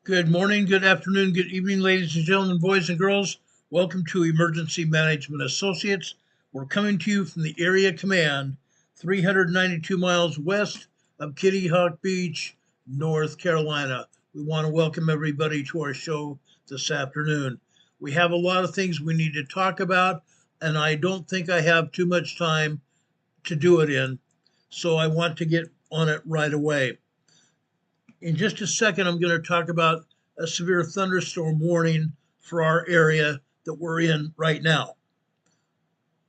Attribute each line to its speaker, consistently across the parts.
Speaker 1: Good morning, good afternoon, good evening, ladies and gentlemen, boys and girls. Welcome to Emergency Management Associates. We're coming to you from the Area Command, 392 miles west of Kitty Hawk Beach, North Carolina. We want to welcome everybody to our show this afternoon. We have a lot of things we need to talk about, and I don't think I have too much time to do it in, so I want to get on it right away. In just a second, I'm going to talk about a severe thunderstorm warning for our area that we're in right now.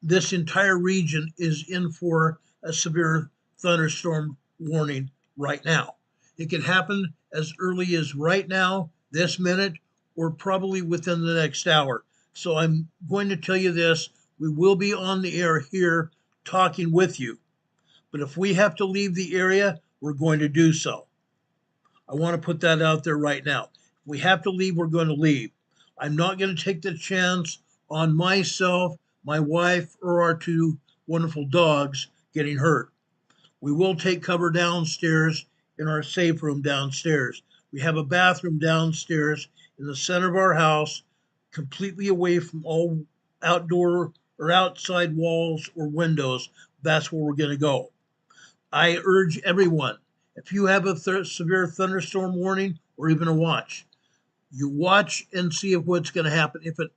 Speaker 1: This entire region is in for a severe thunderstorm warning right now. It can happen as early as right now, this minute, or probably within the next hour. So I'm going to tell you this. We will be on the air here talking with you. But if we have to leave the area, we're going to do so. I want to put that out there right now. If we have to leave, we're going to leave. I'm not going to take the chance on myself, my wife, or our two wonderful dogs getting hurt. We will take cover downstairs in our safe room downstairs. We have a bathroom downstairs in the center of our house, completely away from all outdoor or outside walls or windows. That's where we're going to go. I urge everyone, if you have a severe thunderstorm warning or even a watch, you watch and see what's going to happen. If it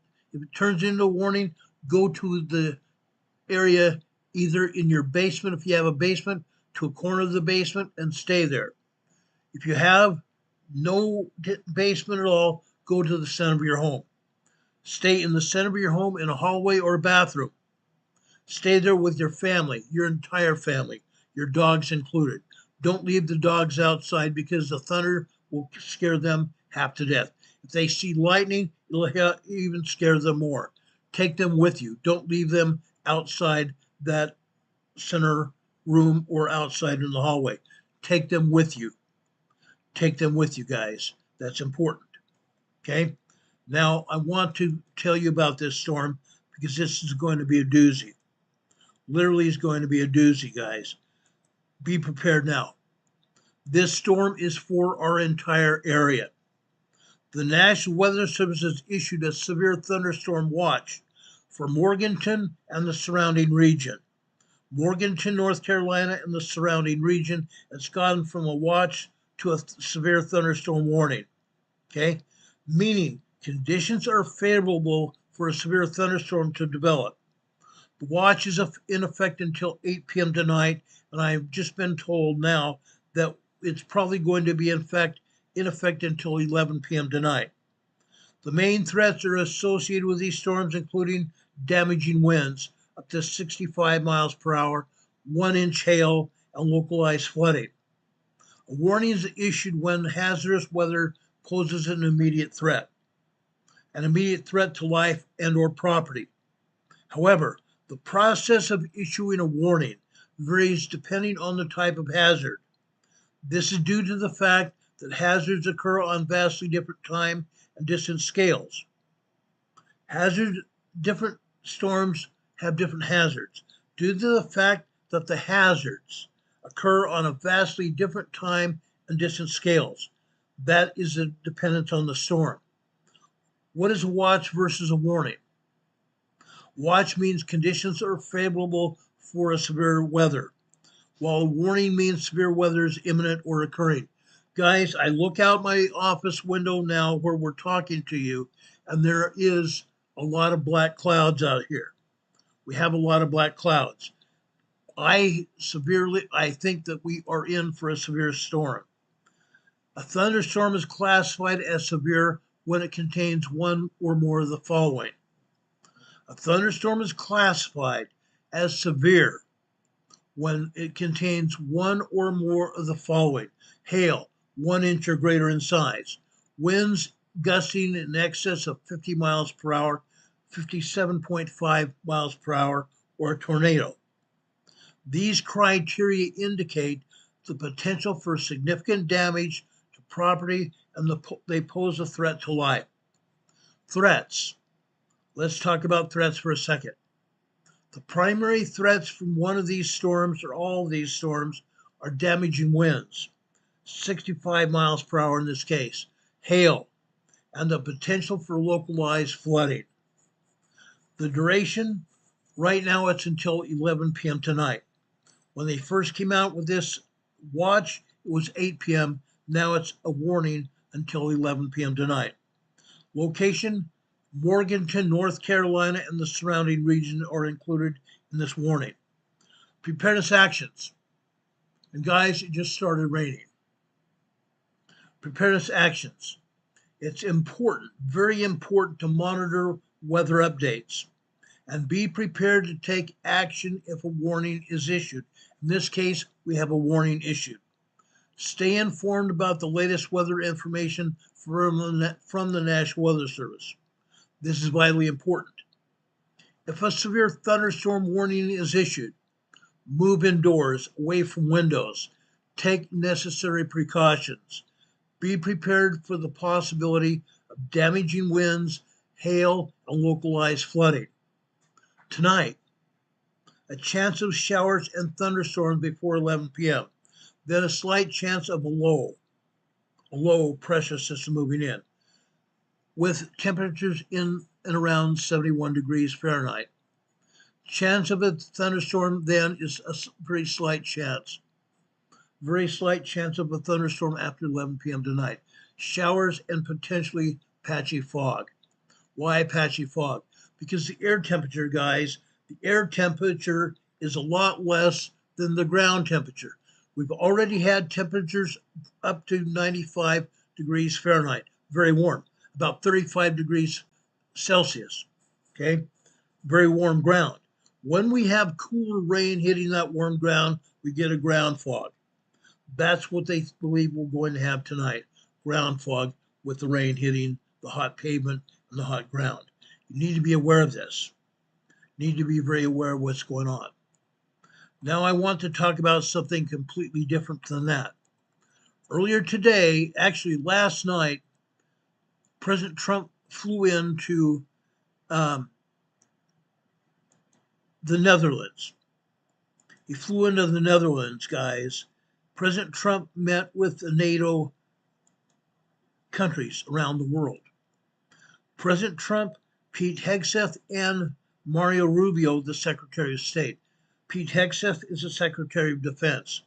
Speaker 1: turns into a warning, go to the area, either in your basement, if you have a basement, to a corner of the basement and stay there. If you have no basement at all, go to the center of your home. Stay in the center of your home in a hallway or a bathroom. Stay there with your family, your entire family, your dogs included. Don't leave the dogs outside because the thunder will scare them half to death. If they see lightning, it'll even scare them more. Take them with you. Don't leave them outside that center room or outside in the hallway. Take them with you. Take them with you, guys. That's important. Okay? Now, I want to tell you about this storm because this is going to be a doozy. Literally is going to be a doozy, guys. Be prepared now. This storm is for our entire area. The National Weather Service has issued a severe thunderstorm watch for Morganton and the surrounding region. Morganton, North Carolina, and the surrounding region has gone from a watch to a severe thunderstorm warning. Okay? Meaning conditions are favorable for a severe thunderstorm to develop. The watch is in effect until 8 p.m. tonight, and I've just been told now that it's probably going to be in effect until 11 p.m. tonight. The main threats are associated with these storms, including damaging winds up to 65 miles per hour, 1-inch hail, and localized flooding. A warning is issued when hazardous weather poses an immediate threat to life and or property. However, the process of issuing a warning varies depending on the type of hazard. This is due to the fact that hazards occur on vastly different time and distance scales. Different storms have different hazards. Due to the fact that the hazards occur on a vastly different time and distance scales, that is a dependence on the storm. What is a watch versus a warning? Watch means conditions are favorable for a severe weather, while a warning means severe weather is imminent or occurring. Guys, I look out my office window now where we're talking to you, and there is a lot of black clouds out here. We have a lot of black clouds. I think that we are in for a severe storm. A thunderstorm is classified as severe when it contains one or more of the following. A thunderstorm is classified as severe when it contains one or more of the following. Hail, 1 inch or greater in size. Winds gusting in excess of 50 miles per hour, 57.5 miles per hour, or a tornado. These criteria indicate the potential for significant damage to property and they pose a threat to life. Threats. Let's talk about threats for a second. The primary threats from one of these storms or all of these storms are damaging winds, 65 miles per hour in this case, hail, and the potential for localized flooding. The duration, right now it's until 11 p.m. tonight. When they first came out with this watch, it was 8 p.m. Now it's a warning until 11 p.m. tonight. Location, Morganton, North Carolina, and the surrounding region are included in this warning. Preparedness actions. And guys, it just started raining. Preparedness actions. It's important, very important to monitor weather updates and be prepared to take action if a warning is issued. In this case, we have a warning issued. Stay informed about the latest weather information from the National Weather Service. This is vitally important. If a severe thunderstorm warning is issued, move indoors, away from windows. Take necessary precautions. Be prepared for the possibility of damaging winds, hail, and localized flooding. Tonight, a chance of showers and thunderstorms before 11 p.m. Then a slight chance of a low pressure system moving in, with temperatures in and around 71 degrees Fahrenheit. Chance of a thunderstorm then is a very slight chance. Very slight chance of a thunderstorm after 11 p.m. tonight. Showers and potentially patchy fog. Why patchy fog? Because the air temperature, guys, the air temperature is a lot less than the ground temperature. We've already had temperatures up to 95 degrees Fahrenheit, very warm, about 35 degrees Celsius, okay? Very warm ground. When we have cooler rain hitting that warm ground, we get a ground fog. That's what they believe we're going to have tonight, ground fog with the rain hitting the hot pavement and the hot ground. You need to be aware of this. You need to be very aware of what's going on. Now I want to talk about something completely different than that. Earlier today, actually last night, President Trump flew into the Netherlands. He flew into the Netherlands, guys. President Trump met with the NATO countries around the world. President Trump, Pete Hegseth, and Mario Rubio, the Secretary of State. Pete Hegseth is the Secretary of Defense.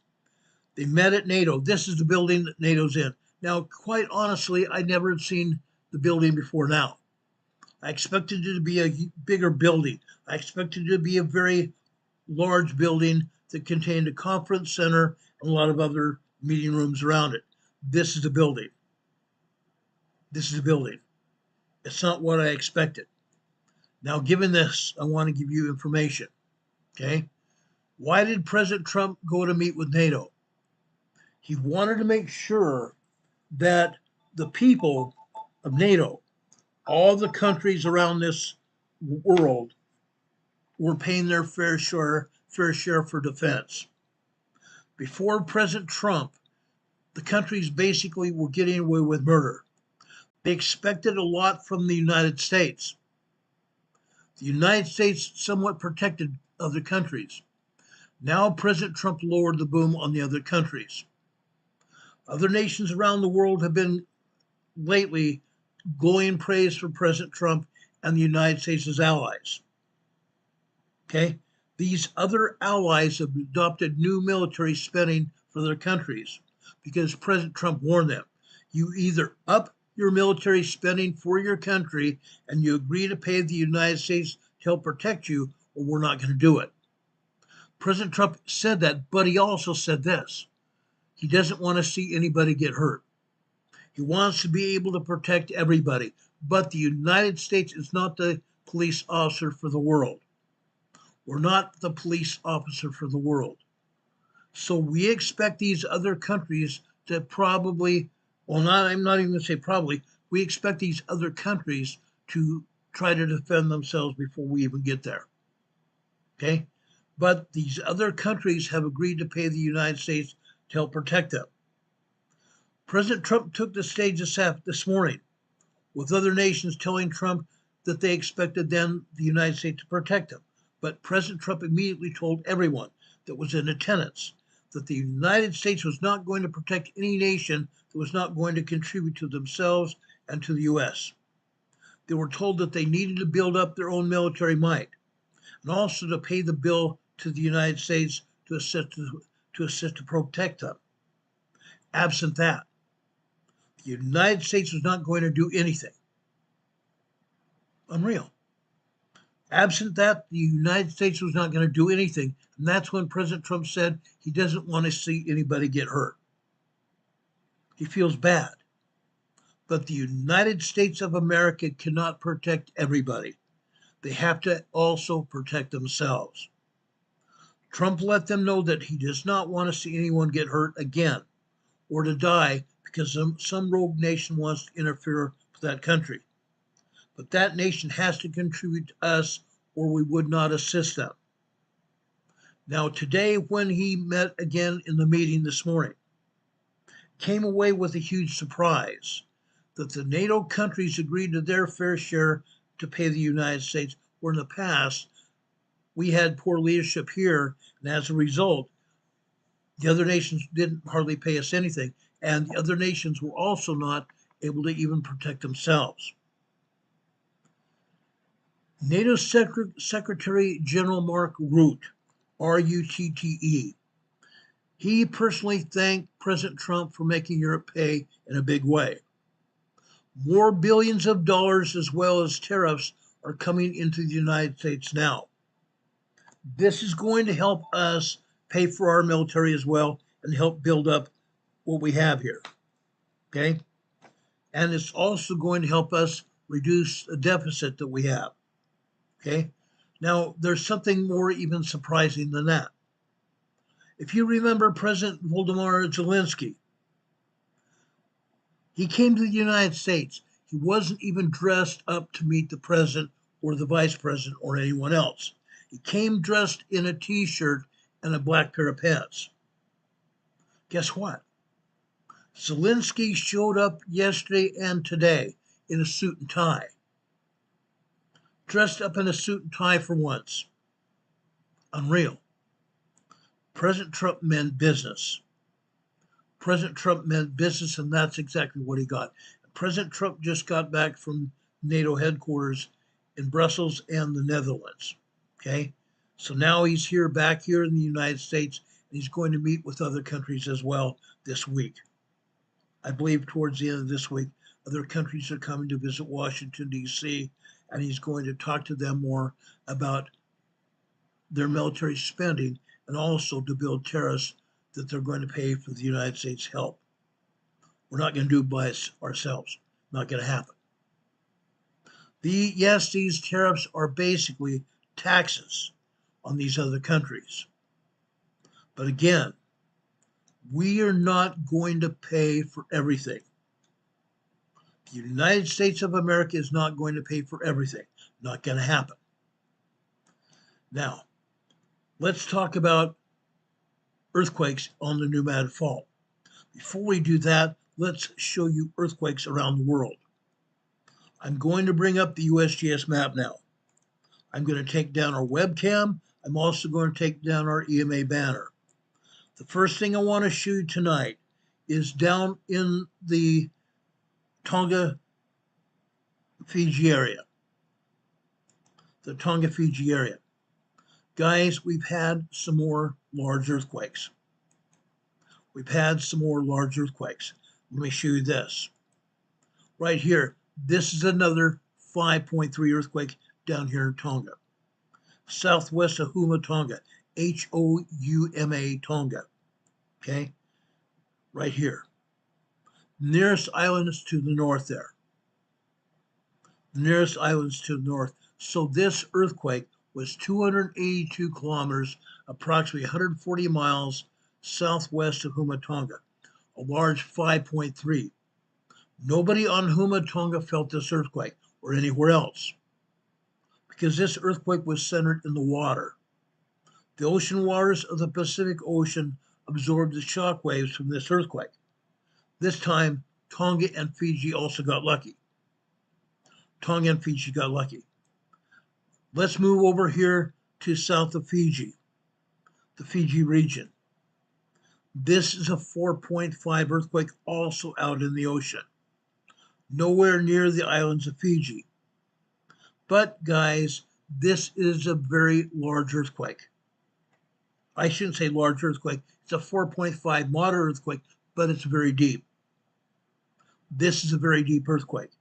Speaker 1: They met at NATO. This is the building that NATO's in. Now, quite honestly, I never had seen the building before now. I expected it to be a bigger building. I expected it to be a very large building that contained a conference center and a lot of other meeting rooms around it. This is the building. This is the building. It's not what I expected. Now, given this, I want to give you information, okay? Why did President Trump go to meet with NATO? He wanted to make sure that the people of NATO, all the countries around this world, were paying their fair share for defense. Before President Trump, the countries basically were getting away with murder. They expected a lot from the United States. The United States somewhat protected other countries. Now President Trump lowered the boom on the other countries. Other nations around the world have been lately glowing praise for President Trump and the United States as allies. Okay? These other allies have adopted new military spending for their countries because President Trump warned them. You either up your military spending for your country and you agree to pay the United States to help protect you, or we're not going to do it. President Trump said that, but he also said this. He doesn't want to see anybody get hurt. He wants to be able to protect everybody, but the United States is not the police officer for the world. We're not the police officer for the world. So we expect these other countries to probably, I'm not even going to say probably, we expect these other countries to try to defend themselves before we even get there. Okay? But these other countries have agreed to pay the United States to help protect them. President Trump took the stage this morning with other nations telling Trump that they expected the United States to protect them. But President Trump immediately told everyone that was in attendance that the United States was not going to protect any nation that was not going to contribute to themselves and to the U.S. They were told that they needed to build up their own military might and also to pay the bill to the United States to assist to protect them. Absent that, the United States was not going to do anything. Unreal. Absent that, the United States was not going to do anything. And that's when President Trump said he doesn't want to see anybody get hurt. He feels bad. But the United States of America cannot protect everybody. They have to also protect themselves. Trump let them know that he does not want to see anyone get hurt again or to die because some rogue nation wants to interfere with that country. But that nation has to contribute to us or we would not assist them. Now, today, when he met again in the meeting this morning, came away with a huge surprise that the NATO countries agreed to their fair share to pay the United States, where in the past we had poor leadership here, and as a result, the other nations didn't hardly pay us anything, and the other nations were also not able to even protect themselves. NATO Secretary General Mark Rutte, R-U-T-T-E, he personally thanked President Trump for making Europe pay in a big way. More billions of dollars as well as tariffs are coming into the United States now. This is going to help us pay for our military as well and help build up what we have here. Okay? And it's also going to help us reduce the deficit that we have. Okay? Now, there's something more even surprising than that. If you remember President Volodymyr Zelensky, he came to the United States. He wasn't even dressed up to meet the president or the vice president or anyone else. He came dressed in a t-shirt and a black pair of pants. Guess what? Zelensky showed up yesterday and today in a suit and tie. Dressed up in a suit and tie for once. Unreal. President Trump meant business. President Trump meant business, and that's exactly what he got. President Trump just got back from NATO headquarters in Brussels and the Netherlands. Okay? So now he's back here in the United States, and he's going to meet with other countries as well this week. I believe towards the end of this week, other countries are coming to visit Washington, D.C., and he's going to talk to them more about their military spending and also to build tariffs that they're going to pay for the United States' help. We're not going to do it by ourselves. Not going to happen. Yes, these tariffs are basically taxes on these other countries. But again, we are not going to pay for everything. The United States of America is not going to pay for everything. Not going to happen. Now, let's talk about earthquakes on the Nomad Fault. Before we do that, let's show you earthquakes around the world. I'm going to bring up the USGS map now. I'm going to take down our webcam. I'm also going to take down our EMA banner. The first thing I want to show you tonight is down in the Tonga, Fiji area. The Tonga, Fiji area. Guys, we've had some more large earthquakes. We've had some more large earthquakes. Let me show you this. Right here, this is another 5.3 earthquake down here in Tonga. Southwest of Houma, Tonga. H-O-U-M-A, Tonga. Okay? Right here. Nearest island is to the north there. The nearest island is to the north. So this earthquake was 282 kilometers, approximately 140 miles southwest of Houma, Tonga, a large 5.3. Nobody on Houma, Tonga felt this earthquake or anywhere else because this earthquake was centered in the water. The ocean waters of the Pacific Ocean absorbed the shock waves from this earthquake. This time, Tonga and Fiji also got lucky. Tonga and Fiji got lucky. Let's move over here to south of Fiji, the Fiji region. This is a 4.5 earthquake also out in the ocean, nowhere near the islands of Fiji. But guys, this is a very large earthquake. I shouldn't say large earthquake. It's a 4.5 moderate earthquake, but it's very deep. This is a very deep earthquake.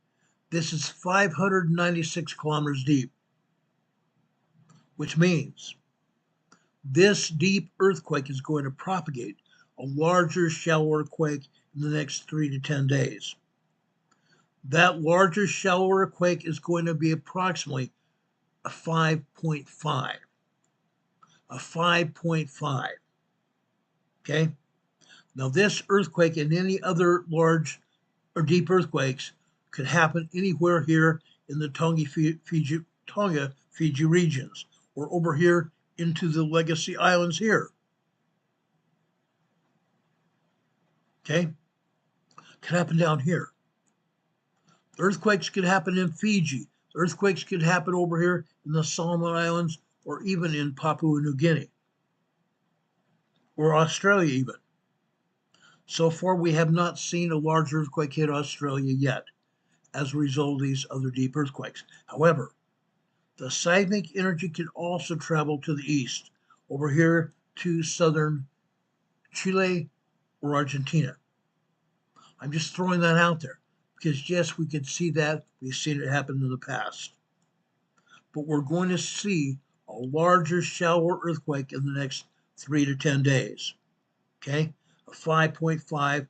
Speaker 1: This is 596 kilometers deep, which means this deep earthquake is going to propagate a larger, shallower quake in the next 3 to 10 days. That larger, shallower quake is going to be approximately a 5.5. A 5.5. Okay? Now, this earthquake and any other large or deep earthquakes could happen anywhere here in the Tonga, Fiji regions, or over here into the Legacy Islands here. Okay? Could happen down here. Earthquakes could happen in Fiji. Earthquakes could happen over here in the Solomon Islands or even in Papua New Guinea or Australia even. So far, we have not seen a large earthquake hit Australia yet as a result of these other deep earthquakes. However, the seismic energy can also travel to the east, over here to southern Chile or Argentina. I'm just throwing that out there because, yes, we could see that. We've seen it happen in the past. But we're going to see a larger, shallower earthquake in the next 3 to 10 days. Okay? A 5.5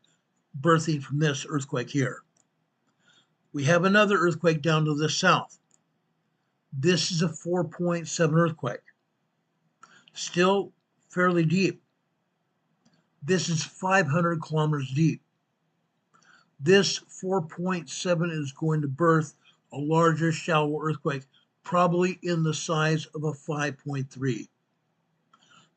Speaker 1: birthing from this earthquake here. We have another earthquake down to the south. This is a 4.7 earthquake. Still fairly deep. This is 500 kilometers deep. This 4.7 is going to birth a larger, shallow earthquake, probably in the size of a 5.3.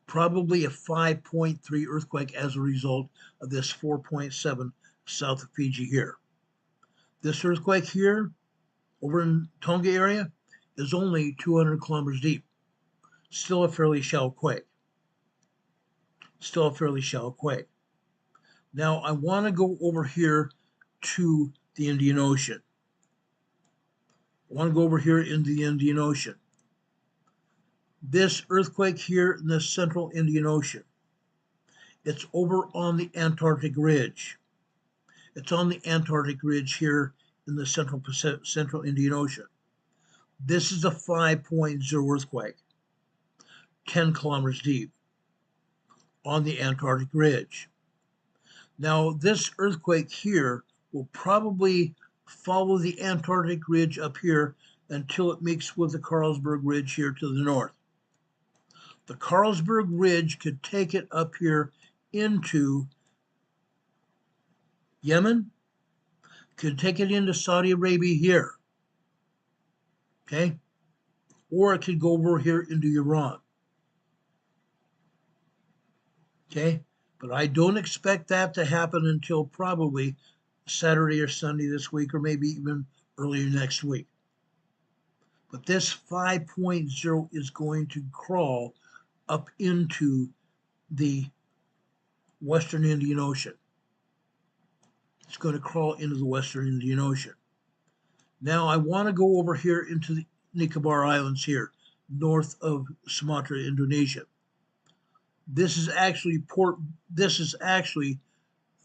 Speaker 1: Probably a 5.3 earthquake as a result of this 4.7 south of Fiji here. This earthquake here, over in Tonga area, is only 200 kilometers deep. Still a fairly shallow quake. Still a fairly shallow quake. Now, I want to go over here to the Indian Ocean. I want to go over here into the Indian Ocean. This earthquake here in the central Indian Ocean. It's over on the Antarctic Ridge. It's on the Antarctic Ridge here in the central Indian Ocean. This is a 5.0 earthquake, 10 kilometers deep, on the Antarctic Ridge. Now, this earthquake here will probably follow the Antarctic Ridge up here until it meets with the Carlsberg Ridge here to the north. The Carlsberg Ridge could take it up here into Yemen, could take it into Saudi Arabia here, okay? Or it could go over here into Iran, okay? But I don't expect that to happen until probably Saturday or Sunday this week, or maybe even earlier next week. But this 5.0 is going to crawl up into the Western Indian Ocean. It's going to crawl into the Western Indian Ocean. Now I want to go over here into the Nicobar Islands here, north of Sumatra, Indonesia. This is actually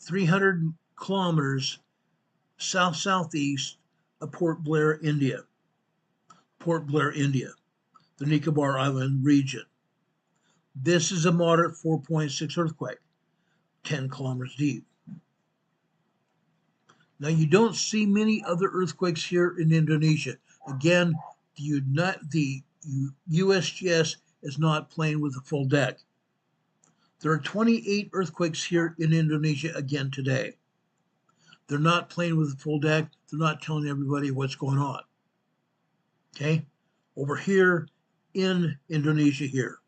Speaker 1: 300 kilometers south-southeast of Port Blair, India. Port Blair, India, the Nicobar Island region. This is a moderate 4.6 earthquake, 10 kilometers deep. Now, you don't see many other earthquakes here in Indonesia. Again, the USGS is not playing with a full deck. There are 28 earthquakes here in Indonesia again today. They're not playing with a full deck. They're not telling everybody what's going on. Okay? Over here in Indonesia here.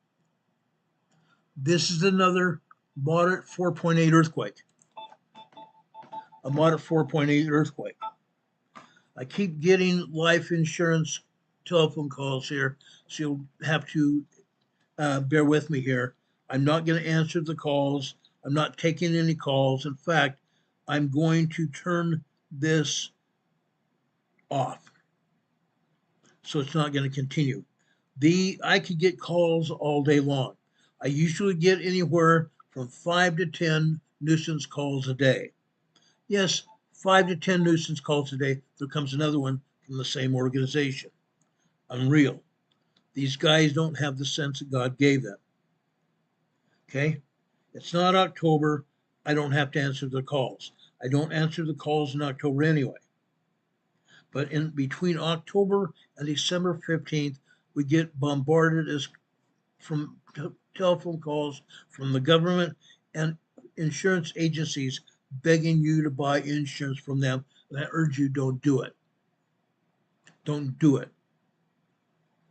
Speaker 1: This is another moderate 4.8 earthquake. A moderate 4.8 earthquake. I keep getting life insurance telephone calls here, so you'll have to bear with me here. I'm not going to answer the calls. I'm not taking any calls. In fact, I'm going to turn this off, so it's not going to continue. I could get calls all day long. I usually get anywhere from 5 to 10 nuisance calls a day. Yes, 5 to 10 nuisance calls a day. There comes another one from the same organization. Unreal. These guys don't have the sense that God gave them. Okay? It's not October. I don't have to answer the calls. I don't answer the calls in October anyway. But in between October and December 15th, we get bombarded from telephone calls from the government and insurance agencies begging you to buy insurance from them. And I urge you, don't do it. Don't do it.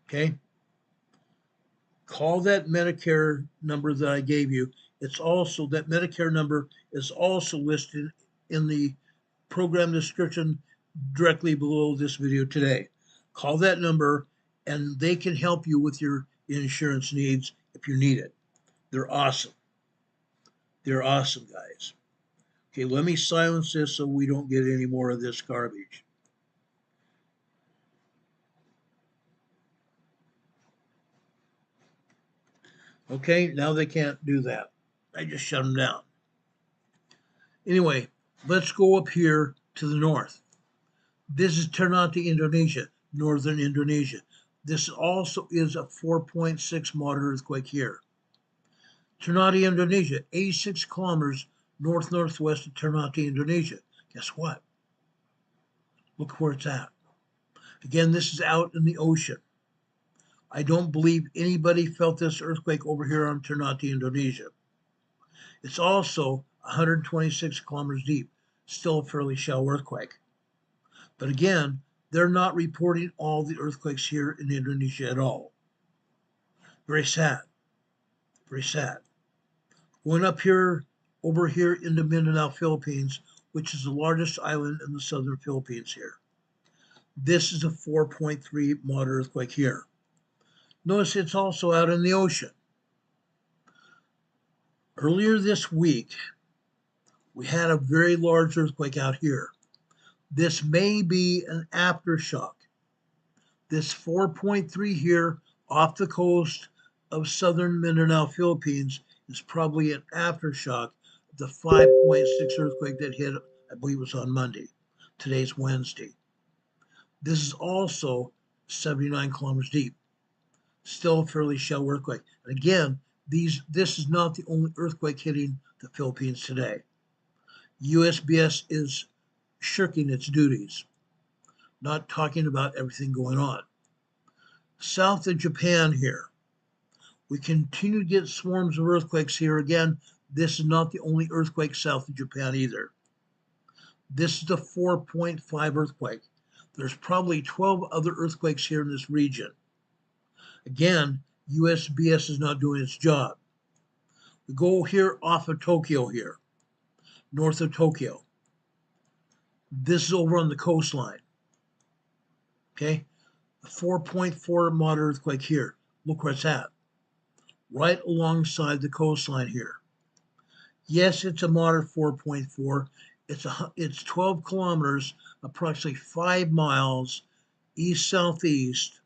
Speaker 1: Okay? Call that Medicare number that I gave you. It's also, that Medicare number is also listed in the program description directly below this video today. Call that number and they can help you with your insurance needs if you need it. They're awesome. They're awesome, guys. Okay, let me silence this so we don't get any more of this garbage. Okay, now they can't do that. I just shut them down. Anyway, let's go up here to the north. This is Ternate, Indonesia, northern Indonesia. This also is a 4.6 moderate earthquake here. Ternate, Indonesia, 86 kilometers northwest of Ternate, Indonesia. Guess what? Look where it's at. Again, this is out in the ocean. I don't believe anybody felt this earthquake over here on Ternate, Indonesia. It's also 126 kilometers deep, still a fairly shallow earthquake. But again, they're not reporting all the earthquakes here in Indonesia at all. Very sad. Very sad. Going up here, over here into Mindanao, Philippines, which is the largest island in the southern Philippines here. This is a 4.3 moderate earthquake here. Notice it's also out in the ocean. Earlier this week, we had a very large earthquake out here. This may be an aftershock. This 4.3 here off the coast of southern Mindanao, Philippines is probably an aftershock of the 5.6 earthquake that hit, I believe it was on Monday. Today's Wednesday. This is also 79 kilometers deep. Still a fairly shallow earthquake. And again, this is not the only earthquake hitting the Philippines today. USGS is shirking its duties, not talking about everything going on. South of Japan here, we continue to get swarms of earthquakes here. Again, this is not the only earthquake south of Japan either. This is the 4.5 earthquake. There's probably 12 other earthquakes here in this region. Again, USGS is not doing its job. We go here off of Tokyo here, north of Tokyo. This is over on the coastline. Okay, a 4.4 moderate earthquake here. Look where it's at. Right alongside the coastline here. Yes, it's a moderate 4.4. It's 12 kilometers, approximately 5 miles east-southeast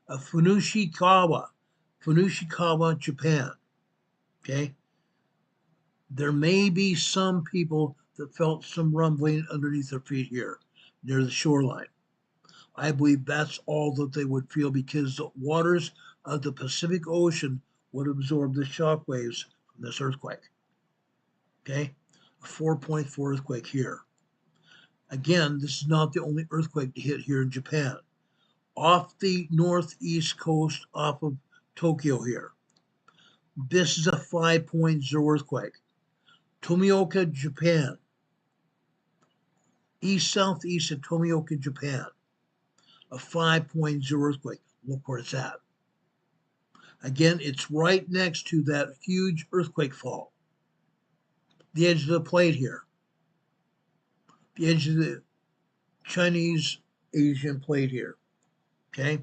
Speaker 1: of Fukushikawa, Japan. Okay? There may be some people that felt some rumbling underneath their feet here near the shoreline. I believe that's all that they would feel because the waters of the Pacific Ocean would absorb the shock waves from this earthquake. Okay? A 4.4 earthquake here. Again, this is not the only earthquake to hit here in Japan. Off the northeast coast, off of Tokyo here. This is a 5.0 earthquake. Tomioka, Japan. East-southeast of Tomioka, Japan. A 5.0 earthquake. Look where it's at. Again, it's right next to that huge earthquake fault. The edge of the plate here. The edge of the Chinese-Asian plate here. Okay?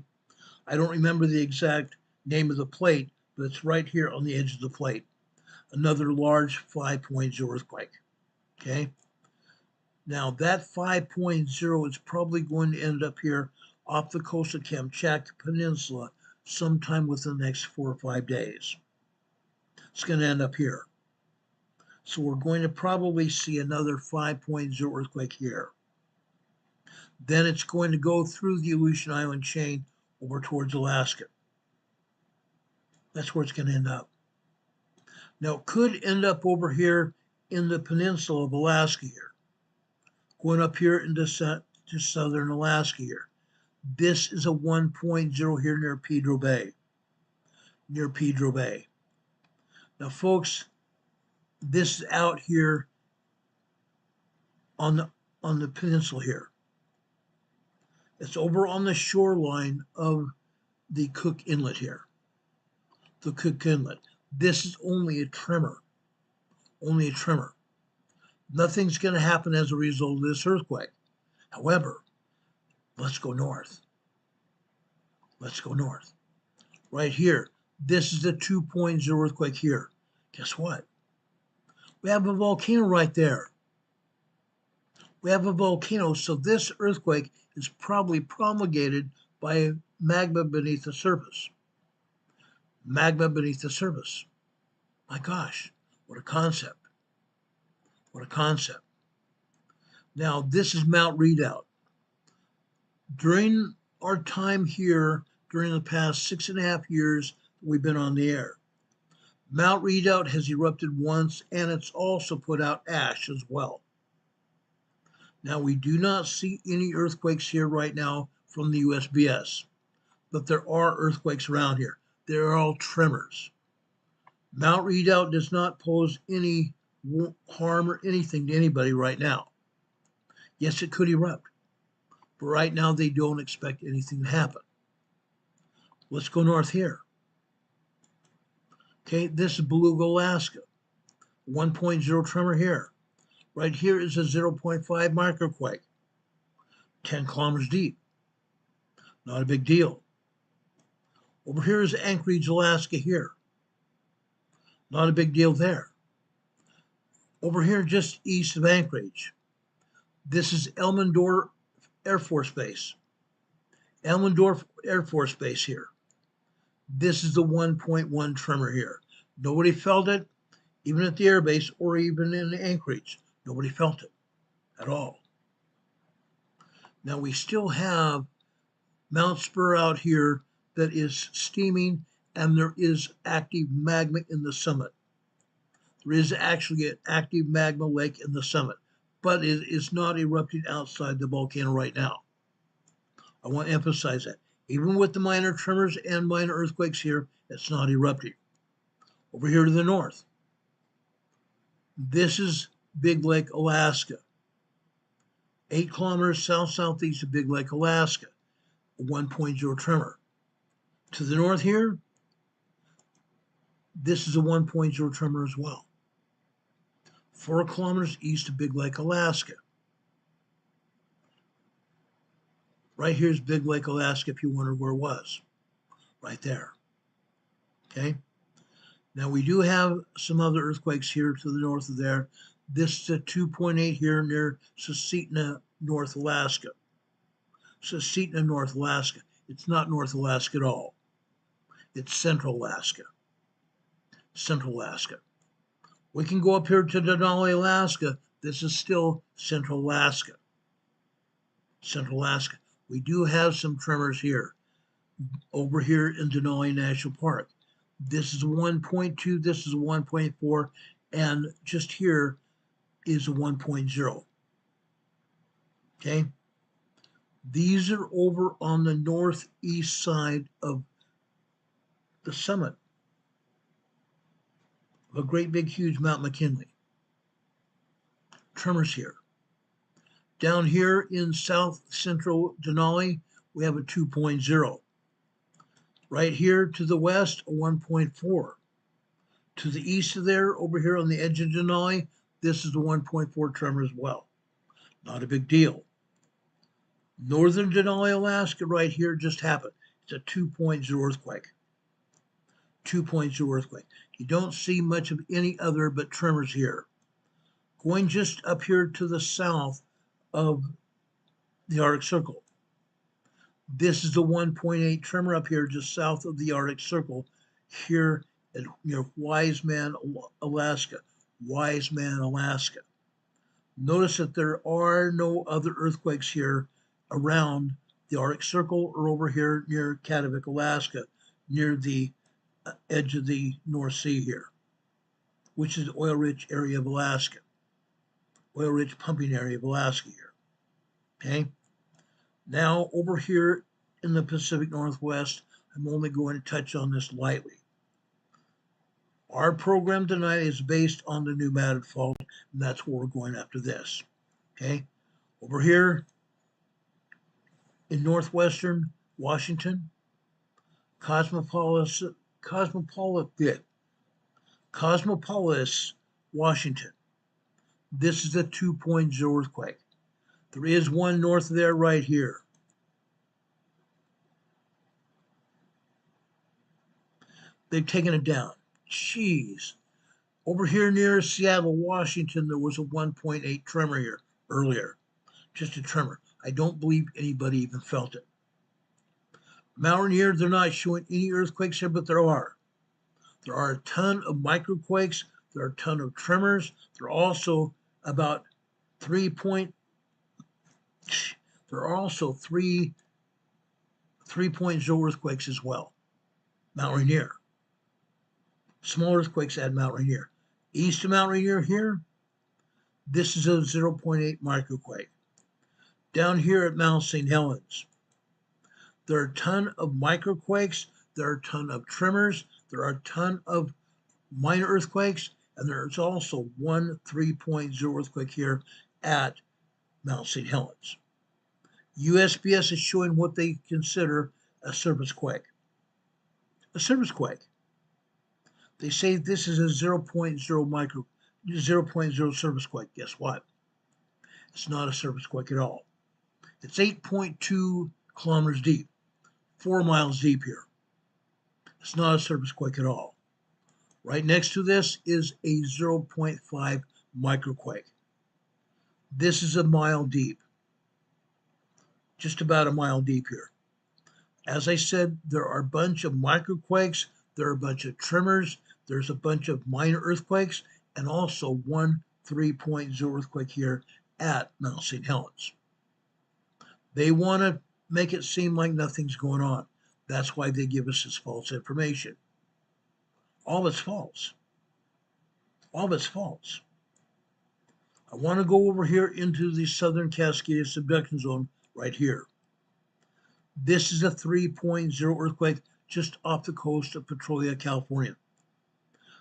Speaker 1: I don't remember the exact name of the plate, but it's right here on the edge of the plate. another large 5.0 earthquake. Okay. Now that 5.0 is probably going to end up here off the coast of Kamchatka Peninsula sometime within the next 4 or 5 days. It's going to end up here. So we're going to probably see another 5.0 earthquake here. Then it's going to go through the Aleutian Island chain over towards Alaska. That's where it's going to end up. Now, it could end up over here in the peninsula of Alaska here, going up here into to southern Alaska here. This is a 1.0 here near Pedro Bay. Near Pedro Bay. Now, folks, this is out here on the peninsula here. It's over on the shoreline of the Cook Inlet here. The Cook Inlet. This is only a tremor. Only a tremor. Nothing's going to happen as a result of this earthquake. However, let's go north. Let's go north. Right here. This is the 2.0 earthquake here. Guess what? We have a volcano right there. We have a volcano, so this earthquake is probably promulgated by magma beneath the surface. Magma beneath the surface. My gosh, what a concept. What a concept. Now, this is Mount Redoubt. During our time here, during the past 6.5 years, we've been on the air. Mount Redoubt has erupted once, and it's also put out ash as well. Now, we do not see any earthquakes here right now from the USBS, but there are earthquakes around here. They're all tremors. Mount Redoubt does not pose any harm or anything to anybody right now. Yes, it could erupt, but right now they don't expect anything to happen. Let's go north here. Okay, this is Beluga, Alaska. 1.0 tremor here. Right here is a 0.5 microquake, 10 kilometers deep. Not a big deal. Over here is Anchorage, Alaska here. Not a big deal there. Over here, just east of Anchorage, this is Elmendorf Air Force Base. Elmendorf Air Force Base here. This is the 1.1 tremor here. Nobody felt it, even at the air base or even in Anchorage. Nobody felt it at all. Now we still have Mount Spur out here that is steaming, and there is active magma in the summit. There is actually an active magma lake in the summit, but it is not erupting outside the volcano right now. I want to emphasize that. Even with the minor tremors and minor earthquakes here, it's not erupting. Over here to the north, this is Big Lake, Alaska. 8 kilometers south-southeast of Big Lake, Alaska, a 1.0 tremor. To the north here, this is a 1.0 tremor as well. 4 kilometers east of Big Lake, Alaska. Right here's Big Lake, Alaska, if you wonder where it was. Right there. Okay? Now, we do have some other earthquakes here to the north of there. This is a 2.8 here near Susitna, North Alaska. Susitna, North Alaska. It's not North Alaska at all. It's Central Alaska. Central Alaska. We can go up here to Denali, Alaska. This is still Central Alaska. Central Alaska. We do have some tremors here. Over here in Denali National Park. This is a 1.2, this is a 1.4, and just here is a 1.0. Okay? These are over on the northeast side of the summit of a great big huge Mount McKinley. Tremors here. Down here in south central Denali, we have a 2.0. Right here to the west, a 1.4. To the east of there, over here on the edge of Denali, this is the 1.4 tremor as well. Not a big deal. Northern Denali, Alaska, right here just happened. It's a 2.0 earthquake. 2.0 earthquake. You don't see much of any other but tremors here. Going just up here to the south of the Arctic Circle. This is the 1.8 tremor up here just south of the Arctic Circle here near Wiseman, Alaska. Wiseman, Alaska. Notice that there are no other earthquakes here around the Arctic Circle or over here near Katavik, Alaska, near the edge of the North Sea here, which is the oil-rich area of Alaska, oil-rich pumping area of Alaska here. Okay. Now over here in the Pacific Northwest, I'm only going to touch on this lightly. Our program tonight is based on the New Madrid fault, and that's where we're going after this. Okay, over here in northwestern Washington, Cosmopolis, Washington. This is a 2.0 earthquake. There is one north of there right here. They've taken it down. Jeez. Over here near Seattle, Washington, there was a 1.8 tremor here earlier. Just a tremor. I don't believe anybody even felt it. Mount Rainier, they're not showing any earthquakes here, but there are. There are a ton of microquakes. There are a ton of tremors. There are also about 3.0 earthquakes as well. Mount Rainier. Small earthquakes at Mount Rainier. East of Mount Rainier here, this is a 0.8 microquake. Down here at Mount St. Helens, there are a ton of microquakes, there are a ton of tremors, there are a ton of minor earthquakes, and there's also one 3.0 earthquake here at Mount St. Helens. USGS is showing what they consider a surface quake. A surface quake. They say this is a 0.0 surface quake. Guess what? It's not a surface quake at all. It's 8.2 kilometers deep, 4 miles deep here. It's not a surface quake at all. Right next to this is a 0.5 microquake. This is a mile deep, just about a mile deep here. As I said, there are a bunch of microquakes, there are a bunch of tremors, there's a bunch of minor earthquakes, and also one 3.0 earthquake here at Mount St. Helens. They want to make it seem like nothing's going on. That's why they give us this false information. All of it's false. All of it's false. I want to go over here into the southern Cascadia subduction zone right here. This is a 3.0 earthquake just off the coast of Petrolia, California.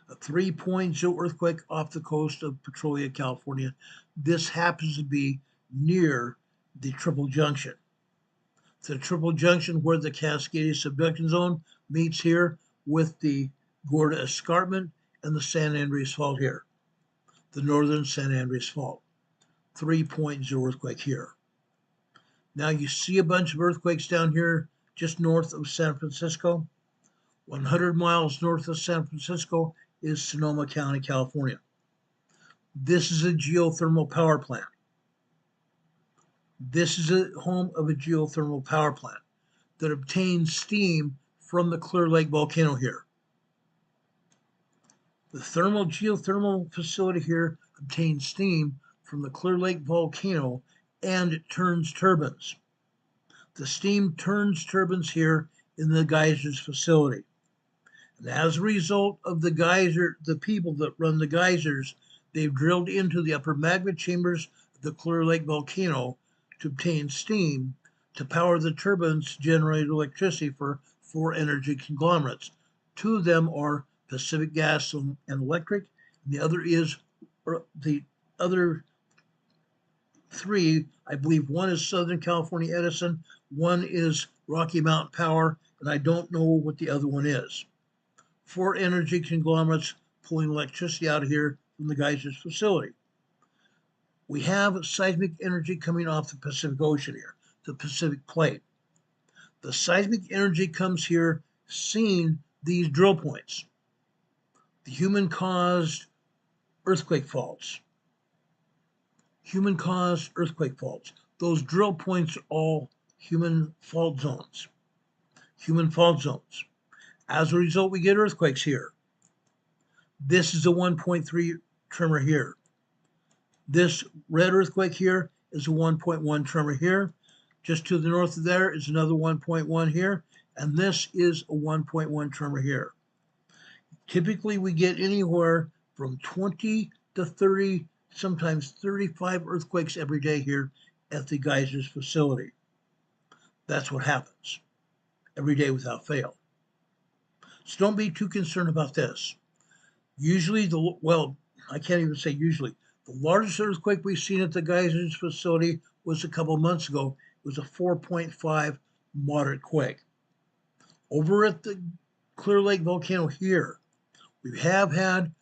Speaker 1: A 3.0 earthquake off the coast of Petrolia, California. This happens to be near the Triple Junction. The Triple Junction where the Cascadia subduction zone meets here with the Gorda Escarpment and the San Andreas Fault here. The northern San Andreas Fault. 3.0 earthquake here. Now you see a bunch of earthquakes down here just north of San Francisco. 100 miles north of San Francisco is Sonoma County, California. This is a geothermal power plant. This is a home of a geothermal power plant that obtains steam from the Clear Lake volcano here. The geothermal facility here obtains steam from the Clear Lake volcano, and it turns turbines. The steam turns turbines here in the geysers facility. And as a result of the people that run the geysers, they've drilled into the upper magma chambers of the Clear Lake volcano to obtain steam to power the turbines to generate electricity for 4 energy conglomerates. 2 of them are Pacific Gas and Electric, and the other 3, I believe one is Southern California Edison, one is Rocky Mountain Power, and I don't know what the other one is. 4 energy conglomerates pulling electricity out of here from the geysers facility. We have seismic energy coming off the Pacific Ocean here, the Pacific Plate. The seismic energy comes here seen these drill points, the human-caused earthquake faults. Human-caused earthquake faults. Those drill points are all human fault zones. Human fault zones. As a result, we get earthquakes here. This is a 1.3 tremor here. This red earthquake here is a 1.1 tremor here. Just to the north of there is another 1.1 here, and this is a 1.1 tremor here. Typically, we get anywhere from 20 to 30, sometimes 35 earthquakes every day here at the geysers facility. That's what happens every day without fail. So don't be too concerned about this. Usually, I can't even say usually. The largest earthquake we've seen at the geysers facility was a couple months ago. It was a 4.5 moderate quake. Over at the Clear Lake volcano here, we have had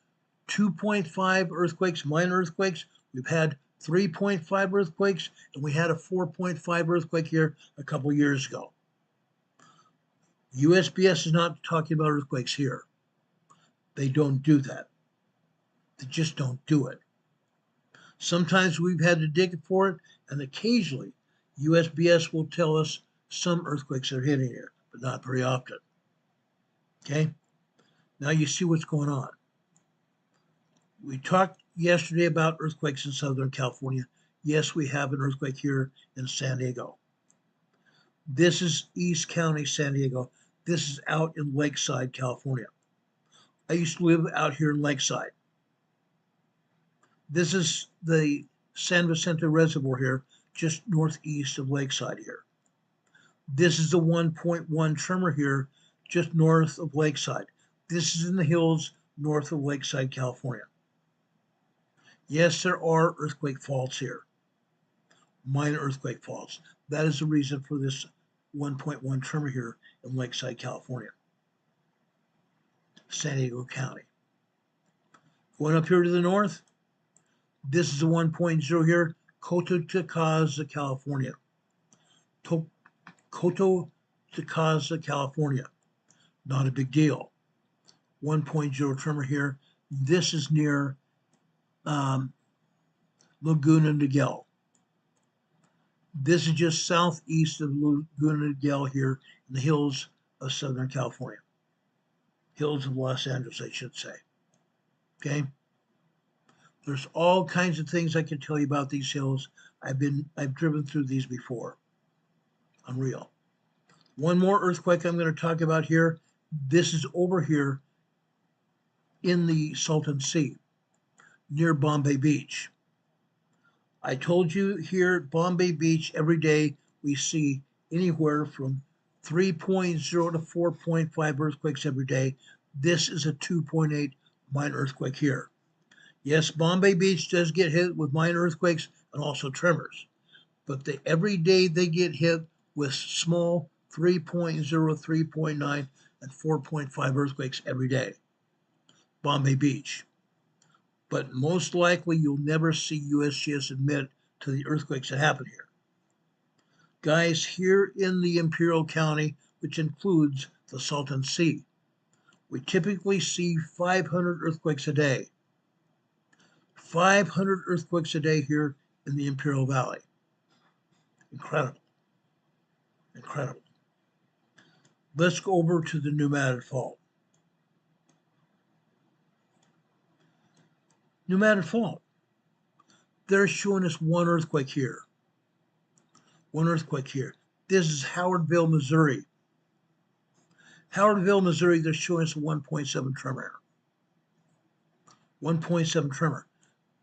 Speaker 1: 2.5 earthquakes, minor earthquakes. We've had 3.5 earthquakes, and we had a 4.5 earthquake here a couple years ago. USGS is not talking about earthquakes here. They don't do that. They just don't do it. Sometimes we've had to dig for it, and occasionally USGS will tell us some earthquakes are hitting here, but not very often. Okay? Now you see what's going on. We talked yesterday about earthquakes in Southern California. Yes, we have an earthquake here in San Diego. This is East County, San Diego. This is out in Lakeside, California. I used to live out here in Lakeside. This is the San Vicente Reservoir here, just northeast of Lakeside here. This is the 1.1 tremor here, just north of Lakeside. This is in the hills north of Lakeside, California. Yes, there are earthquake faults here, minor earthquake faults. That is the reason for this 1.1 tremor here in Lakeside, California, San Diego County. Going up here to the north, this is a 1.0 here, Coto Tecaza, California. Coto Tecaza, California. Not a big deal. 1.0 tremor here. This is near Laguna Niguel. This is just southeast of Laguna Niguel here in the hills of Southern California. Hills of Los Angeles, I should say. Okay? There's all kinds of things I can tell you about these hills. I've driven through these before. Unreal. One more earthquake I'm going to talk about here. This is over here in the Salton Sea, near Bombay Beach. I told you here at Bombay Beach, every day we see anywhere from 3.0 to 4.5 earthquakes every day. This is a 2.8 minor earthquake here. Yes, Bombay Beach does get hit with minor earthquakes and also tremors, but every day they get hit with small 3.0, 3.9, and 4.5 earthquakes every day. Bombay Beach. But most likely you'll never see USGS admit to the earthquakes that happen here. Guys, here in the Imperial County, which includes the Salton Sea, we typically see 500 earthquakes a day. 500 earthquakes a day here in the Imperial Valley. Incredible. Incredible. Let's go over to the New Madrid Fault. New Madrid Fault. They're showing us one earthquake here. One earthquake here. This is Howardville, Missouri. Howardville, Missouri, they're showing us a 1.7 tremor. 1.7 tremor.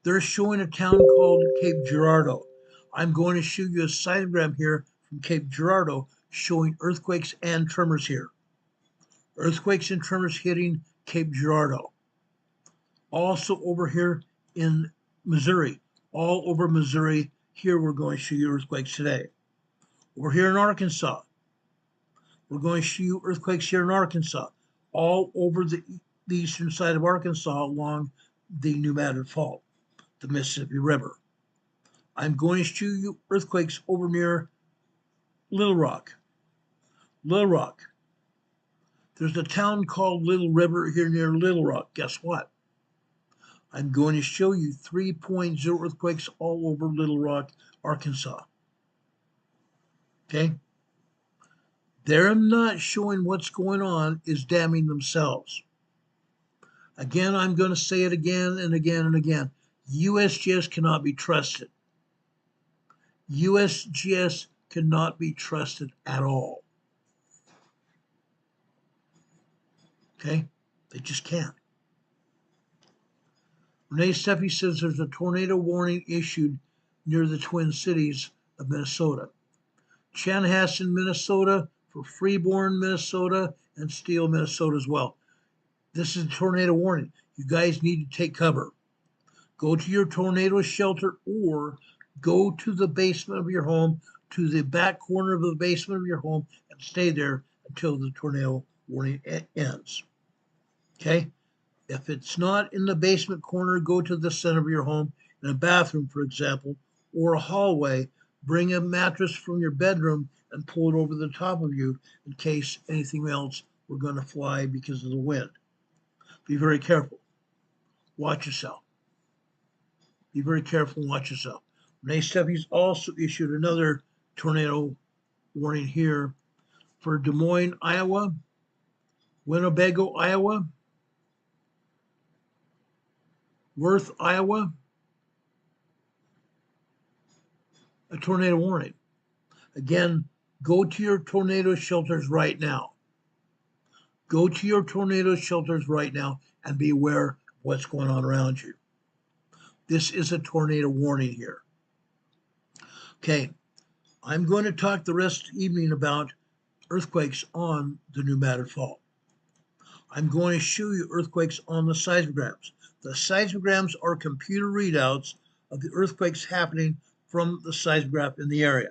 Speaker 1: They're showing a town called Cape Girardeau. I'm going to show you a seismogram here from Cape Girardeau showing earthquakes and tremors here. Earthquakes and tremors hitting Cape Girardeau. Also over here in Missouri, all over Missouri, here we're going to show you earthquakes today. Over here in Arkansas, we're going to show you earthquakes here in Arkansas, all over the eastern side of Arkansas along the New Madrid Fault, the Mississippi River. I'm going to show you earthquakes over near Little Rock. Little Rock. There's a town called Little River here near Little Rock. Guess what? I'm going to show you 3.0 earthquakes all over Little Rock, Arkansas. Okay? They're not showing what's going on is damming themselves. Again, I'm going to say it again and again and again. USGS cannot be trusted. USGS cannot be trusted at all. Okay? They just can't. Renee Steffi says there's a tornado warning issued near the Twin Cities of Minnesota. Chanhassen, Minnesota, for Freeborn, Minnesota, and Steele, Minnesota as well. This is a tornado warning. You guys need to take cover. Go to your tornado shelter or go to the basement of your home, to the back corner of the basement of your home, and stay there until the tornado warning ends. Okay? If it's not in the basement corner, go to the center of your home, in a bathroom, for example, or a hallway. Bring a mattress from your bedroom and pull it over the top of you in case anything else were going to fly because of the wind. Be very careful. Watch yourself. Be very careful and watch yourself. Renee Steffi's also issued another tornado warning here for Des Moines, Iowa, Winnebago, Iowa, Worth, Iowa, a tornado warning. Again, go to your tornado shelters right now. Go to your tornado shelters right now and be aware of what's going on around you. This is a tornado warning here. Okay, I'm going to talk the rest of the evening about earthquakes on the New Madrid Fault. I'm going to show you earthquakes on the seismograms. The seismograms are computer readouts of the earthquakes happening from the seismograph in the area.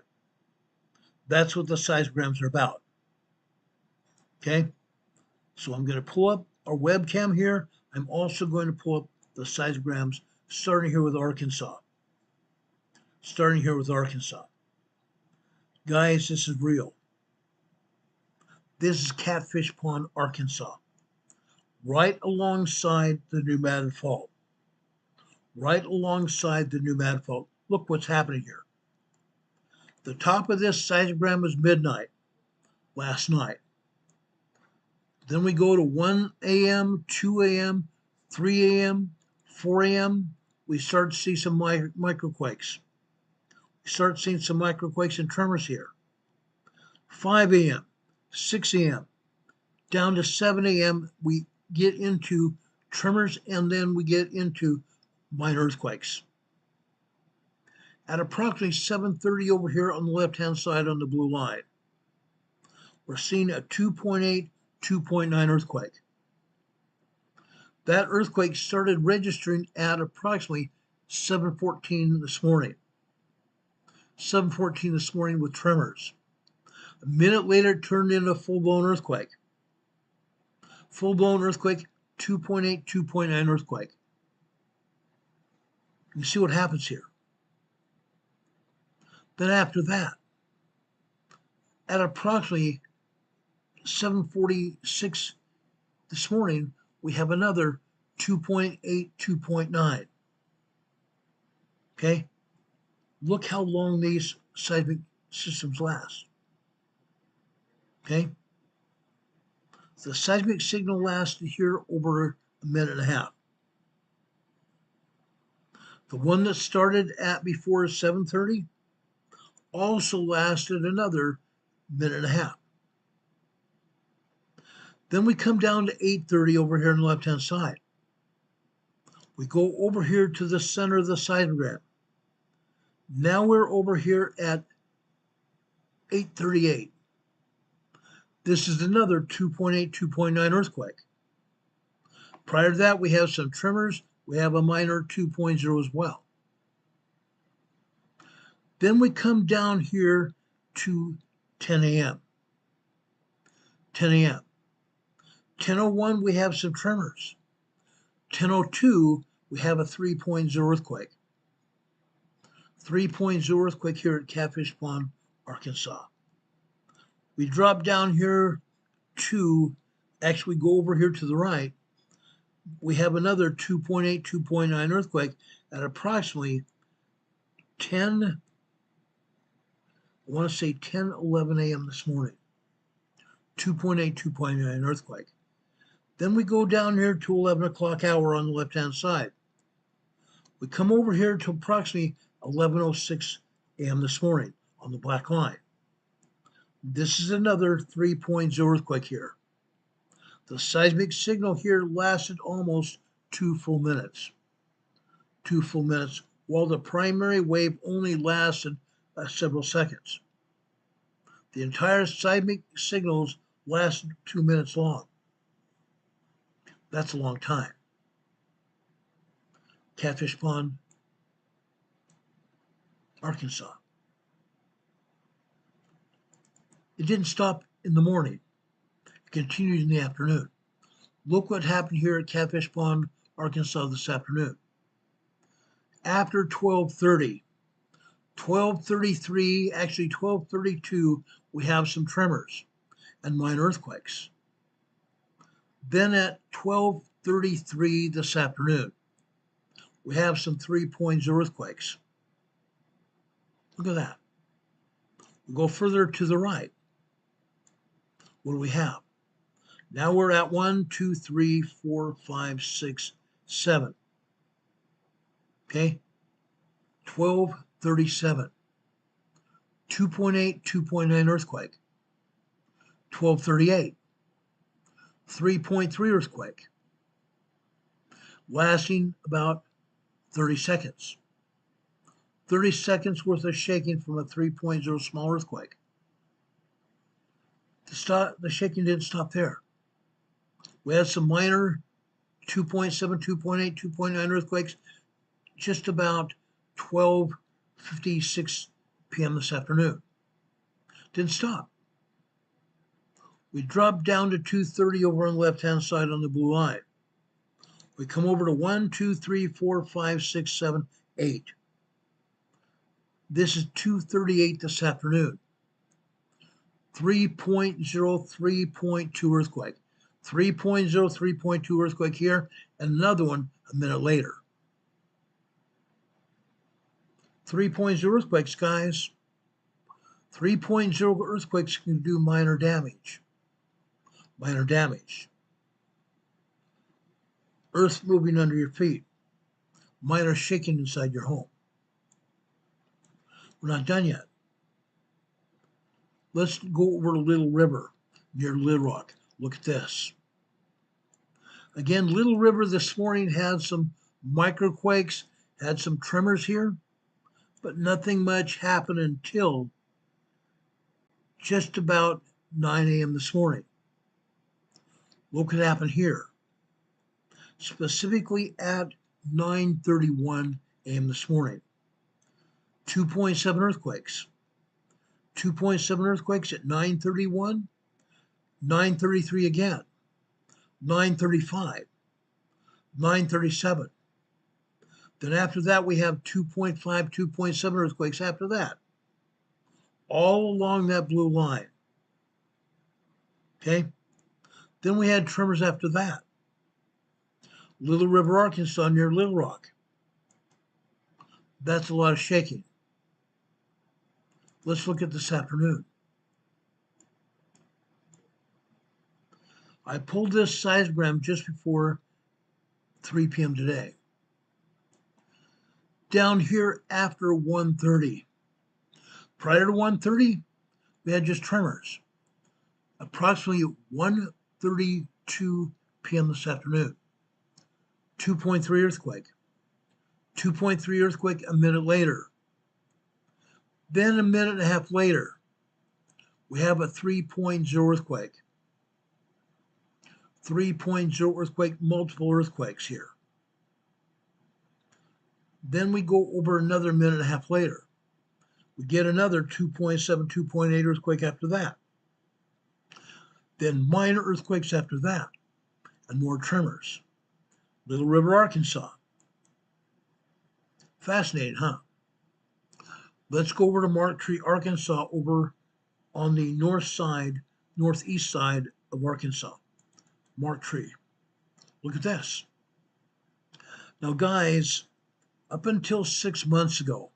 Speaker 1: That's what the seismograms are about. Okay, so I'm going to pull up our webcam here. I'm also going to pull up the seismograms starting here with Arkansas. Guys, this is real. This is Catfish Pond, Arkansas, right alongside the New Madrid Fault. Right alongside the New Madrid Fault. Look what's happening here. The top of this seismogram was midnight last night. Then we go to 1 a.m., 2 a.m., 3 a.m., 4 a.m. We start to see some microquakes. We start seeing some microquakes and tremors here. 5 a.m., 6 a.m., down to 7 a.m., we get into tremors and then we get into minor earthquakes. At approximately 7:30 over here on the left-hand side on the blue line, we're seeing a 2.8, 2.9 earthquake. That earthquake started registering at approximately 7:14 this morning. 7:14 this morning with tremors. A minute later, it turned into a full-blown earthquake. Full-blown earthquake, 2.8, 2.9 earthquake. You see what happens here. Then after that, at approximately 7:46 this morning, we have another 2.8, 2.9. Okay? Look how long these seismic systems last. Okay? The seismic signal lasted here over a minute and a half. The one that started at before 7:30 also lasted another minute and a half. Then we come down to 8:30 over here on the left-hand side. We go over here to the center of the seismogram. Now we're over here at 8:38. This is another 2.8, 2.9 earthquake. Prior to that, we have some tremors. We have a minor 2.0 as well. Then we come down here to 10 a.m. 10 a.m. 10:01, we have some tremors. 10:02, we have a 3.0 earthquake. 3.0 earthquake here at Catfish Pond, Arkansas. We drop down here to Actually, go over here to the right. We have another 2.8, 2.9 earthquake at approximately 10, I want to say 10, 11 a.m. this morning. 2.8, 2.9 earthquake. Then we go down here to 11 o'clock hour on the left-hand side. We come over here to approximately 11:06 a.m. this morning on the black line. This is another 3.0 earthquake here. The seismic signal here lasted almost 2 full minutes. 2 full minutes, while the primary wave only lasted several seconds. The entire seismic signals lasted 2 minutes long. That's a long time. Catfish Pond, Arkansas. It didn't stop in the morning. It continued in the afternoon. Look what happened here at Catfish Pond, Arkansas this afternoon. After 12:30, 12:33, actually 12:32, we have some tremors and minor earthquakes. Then at 12:33 this afternoon, we have some 3.0 earthquakes. Look at that. We go further to the right. What do we have? Now we're at 1, 2, 3, 4, 5, 6, 7. Okay? 12:37. 2.8, 2.9 earthquake. 12:38. 3.3 earthquake. Lasting about 30 seconds. 30 seconds worth of shaking from a 3.0 small earthquake. The shaking didn't stop there. We had some minor 2.7, 2.8, 2.9 earthquakes just about 12:56 p.m. this afternoon. Didn't stop. We dropped down to 2:30 over on the left-hand side on the blue line. We come over to 1, 2, 3, 4, 5, 6, 7, 8. This is 2:38 this afternoon. 3.0, 3.2 earthquake. 3.0, 3.2 earthquake here, and another one a minute later. 3.0 earthquakes, guys. 3.0 earthquakes can do minor damage. Minor damage. Earth moving under your feet. Minor shaking inside your home. We're not done yet. Let's go over to Little River near Little Rock. Look at this. Again, Little River this morning had some microquakes, had some tremors here, but nothing much happened until just about 9 a.m. this morning. Look what happened here. Specifically at 9:31 a.m. this morning. 2.7 earthquakes. 2.7 earthquakes at 9:31, 9:33 again, 9:35, 9:37. Then after that, we have 2.5, 2.7 earthquakes after that, all along that blue line. Okay? Then we had tremors after that. Little River, Arkansas, near Little Rock. That's a lot of shaking. Let's look at this afternoon. I pulled this seismogram just before 3 p.m. today. Down here after 1:30. Prior to 1:30, we had just tremors. Approximately 1:32 p.m. this afternoon. 2.3 earthquake. 2.3 earthquake a minute later. Then a minute and a half later, we have a 3.0 earthquake. 3.0 earthquake, multiple earthquakes here. Then we go over another minute and a half later. We get another 2.7, 2.8 earthquake after that. Then minor earthquakes after that, and more tremors. Little River, Arkansas. Fascinating, huh? Let's go over to Mark Tree, Arkansas, over on the northeast side of Arkansas. Mark Tree. Look at this. Now, guys, up until 6 months ago,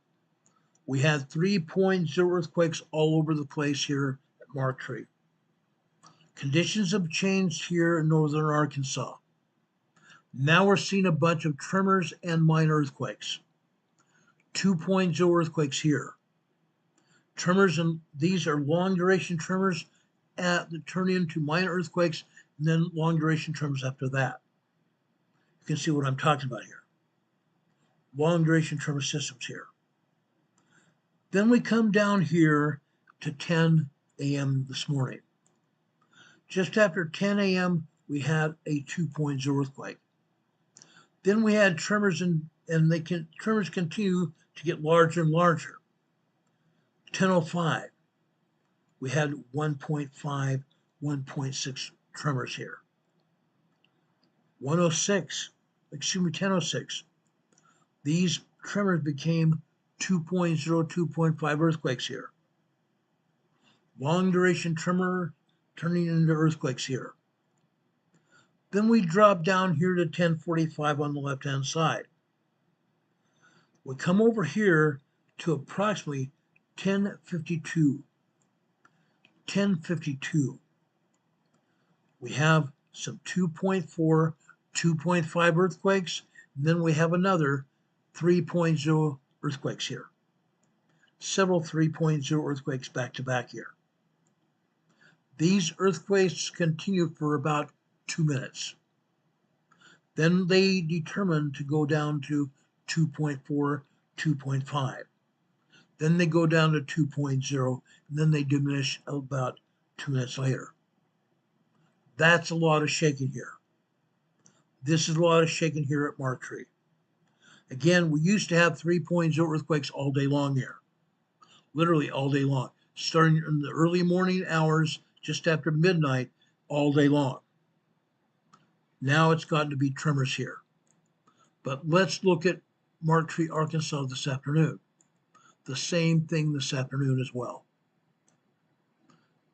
Speaker 1: we had 3.0 earthquakes all over the place here at Mark Tree. Conditions have changed here in northern Arkansas. Now we're seeing a bunch of tremors and minor earthquakes. 2.0 earthquakes here. Tremors, and these are long duration tremors that turn into minor earthquakes, and then long duration tremors after that. You can see what I'm talking about here. Long duration tremor systems here. Then we come down here to 10 a.m. this morning. Just after 10 a.m., we had a 2.0 earthquake. Then we had tremors, and tremors continue to get larger and larger. 10:05, we had 1.5, 1.6 tremors here. 10:06, these tremors became 2.0, 2.5 earthquakes here. Long duration tremor turning into earthquakes here. Then we drop down here to 10:45 on the left-hand side. We come over here to approximately 10:52. 10:52. We have some 2.4, 2.5 earthquakes, and then we have another 3.0 earthquakes here. Several 3.0 earthquakes back to back here. These earthquakes continue for about 2 minutes. Then they determine to go down to 2.4, 2.5. Then they go down to 2.0, and then they diminish about 2 minutes later. That's a lot of shaking here. This is a lot of shaking here at Mark Tree. Again, we used to have 3.0 earthquakes all day long here. Literally all day long. Starting in the early morning hours, just after midnight, all day long. Now it's gotten to be tremors here. But let's look at Mark Tree, Arkansas this afternoon. The same thing this afternoon as well.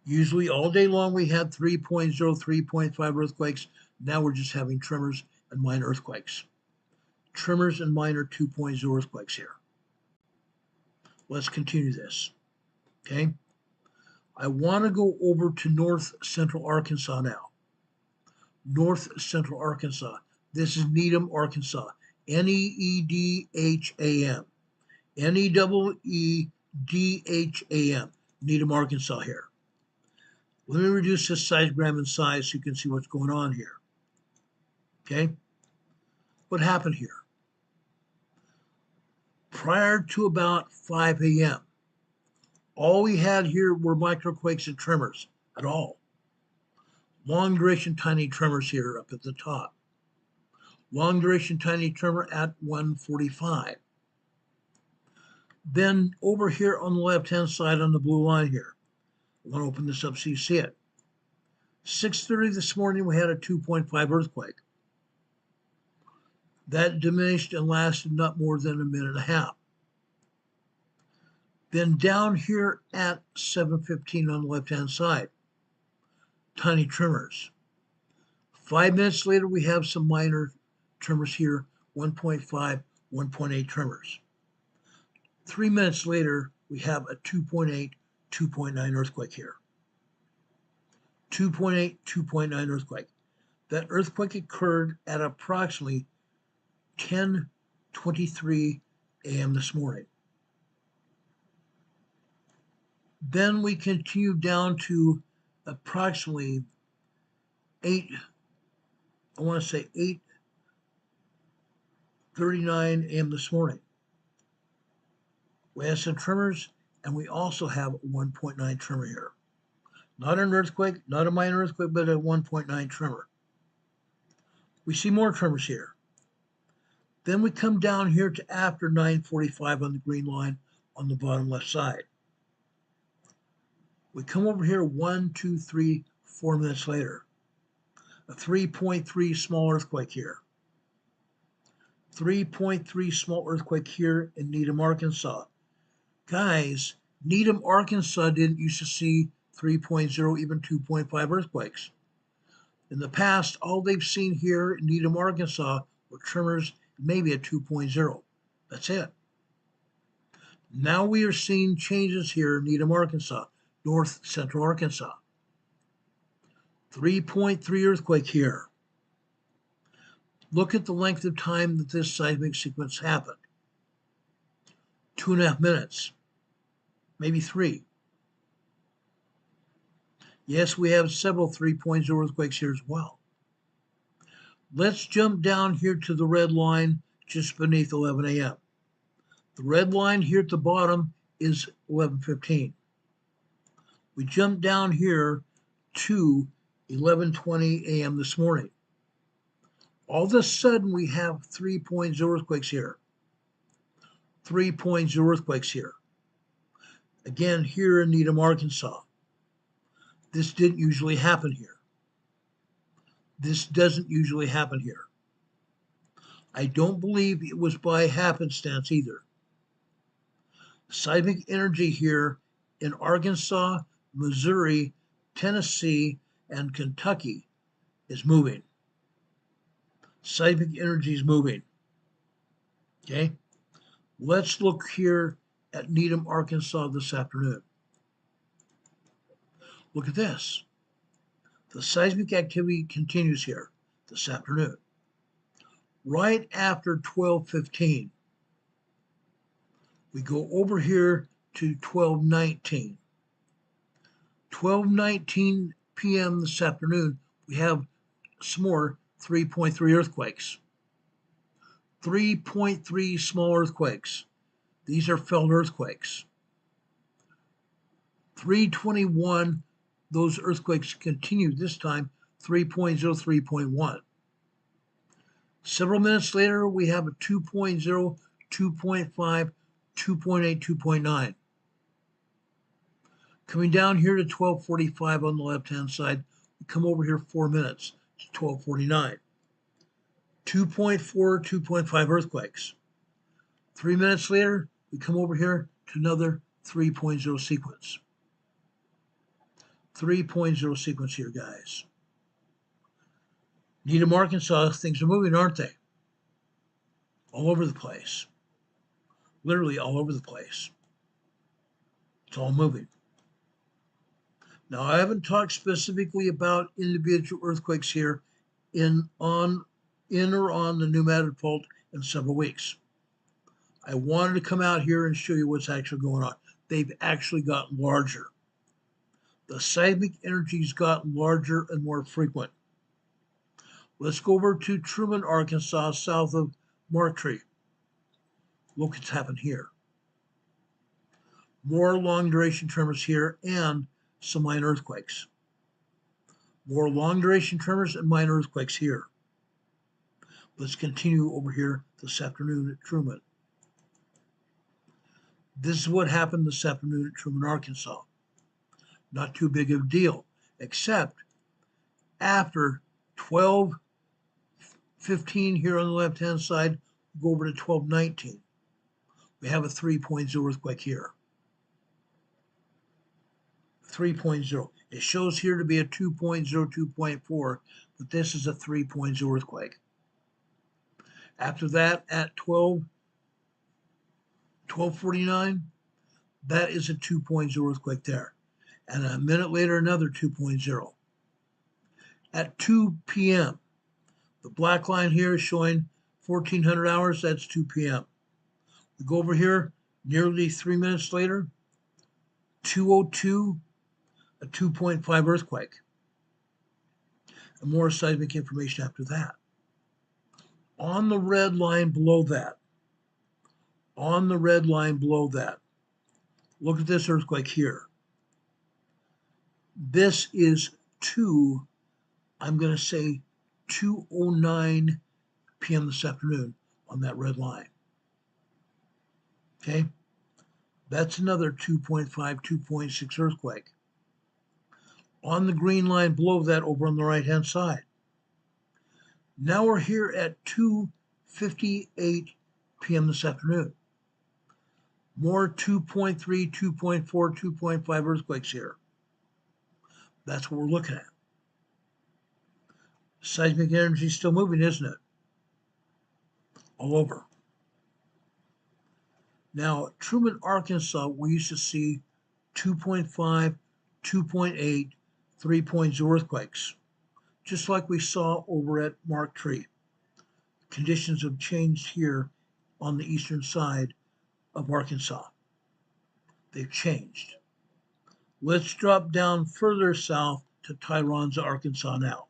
Speaker 1: Usually all day long we had 3.0, 3.5 earthquakes. Now we're just having tremors and minor earthquakes. Tremors and minor 2.0 earthquakes here. Let's continue this, okay? I want to go over to north central Arkansas now. North central Arkansas. This is Needham, Arkansas. Needham. Needham. Needham, Arkansas here. Let me reduce this seismogram in size so you can see what's going on here. Okay? What happened here? Prior to about 5 a.m., all we had here were microquakes and tremors at all. Long duration tiny tremors here up at the top. Long duration tiny tremor at 1:45. Then over here on the left-hand side on the blue line here, I want to open this up so you see it. 6:30 this morning, we had a 2.5 earthquake. That diminished and lasted not more than a minute and a half. Then down here at 7:15 on the left-hand side, tiny tremors. 5 minutes later, we have some minor tremors here, 1.5, 1.8 tremors. 3 minutes later, we have a 2.8, 2.9 earthquake here. 2.8, 2.9 earthquake. That earthquake occurred at approximately 10:23 a.m. this morning. Then we continue down to approximately 8:39 a.m. this morning. We have some tremors, and we also have a 1.9 tremor here. Not an earthquake, not a minor earthquake, but a 1.9 tremor. We see more tremors here. Then we come down here to after 9:45 on the green line on the bottom left side. We come over here 1, 2, 3, 4 minutes later. A 3.3 small earthquake here. 3.3 small earthquake here in Needham, Arkansas. Guys, Needham, Arkansas didn't used to see 3.0, even 2.5 earthquakes. In the past, all they've seen here in Needham, Arkansas were tremors, maybe a 2.0. That's it. Now we are seeing changes here in Needham, Arkansas, north central Arkansas. 3.3 earthquake here. Look at the length of time that this seismic sequence happened. 2.5 minutes, maybe 3. Yes, we have several 3.0 earthquakes here as well. Let's jump down here to the red line just beneath 11 a.m. The red line here at the bottom is 11:15. We jump down here to 11:20 a.m. this morning. All of a sudden, we have 3.0 earthquakes here. 3.0 earthquakes here. Again, here in Needham, Arkansas. This didn't usually happen here. This doesn't usually happen here. I don't believe it was by happenstance either. Seismic energy here in Arkansas, Missouri, Tennessee, and Kentucky is moving. Seismic energy is moving. Okay? Let's look here at Needham, Arkansas this afternoon. Look at this. The seismic activity continues here this afternoon. Right after 12:15, we go over here to 12:19. 12:19 p.m. this afternoon, we have some more 3.3 earthquakes. 3.3 small earthquakes. These are felt earthquakes. 3:21, those earthquakes continued, this time 3.0, 3.1. Several minutes later, we have a 2.0, 2.5, 2.8, 2.9. Coming down here to 12:45 on the left-hand side, we come over here 4 minutes to 12:49. 2.4, 2.5 earthquakes. 3 minutes later, we come over here to another 3.0 sequence. 3.0 sequence here, guys. Needham, Arkansas, things are moving, aren't they? All over the place. Literally all over the place. It's all moving. Now, I haven't talked specifically about individual earthquakes here in or on the new Madrid fault in several weeks. I wanted to come out here and show you what's actually going on. They've actually gotten larger. The seismic energy's gotten larger and more frequent. Let's go over to Truman, Arkansas, south of Martree. Look what's happened here. More long duration tremors here and some minor earthquakes. More long duration tremors and minor earthquakes here. Let's continue over here this afternoon at Truman. This is what happened this afternoon at Truman, Arkansas. Not too big of a deal, except after 12:15 here on the left-hand side, we go over to 12:19. We have a 3.0 earthquake here. 3.0. It shows here to be a 2.0, 2.4, but this is a 3.0 earthquake. After that, at 12:49, that is a 2.0 earthquake there. And a minute later, another 2.0. At 2 p.m., the black line here is showing 1400 hours, that's 2 p.m. We go over here, nearly 3 minutes later, 2:02, a 2.5 earthquake. And more seismic information after that. On the red line below that, look at this earthquake here. This is I'm going to say 2:09 p.m. this afternoon on that red line. Okay? That's another 2.5, 2.6 earthquake. On the green line below that over on the right-hand side. Now we're here at 2:58 p.m. this afternoon. More 2.3, 2.4, 2.5 earthquakes here. That's what we're looking at. Seismic energy is still moving, isn't it? All over. Now, Truman, Arkansas, we used to see 2.5, 2.8, 3.0 earthquakes, just like we saw over at Mark Tree. Conditions have changed here on the eastern side of Arkansas. They've changed. Let's drop down further south to Tyronza, Arkansas now.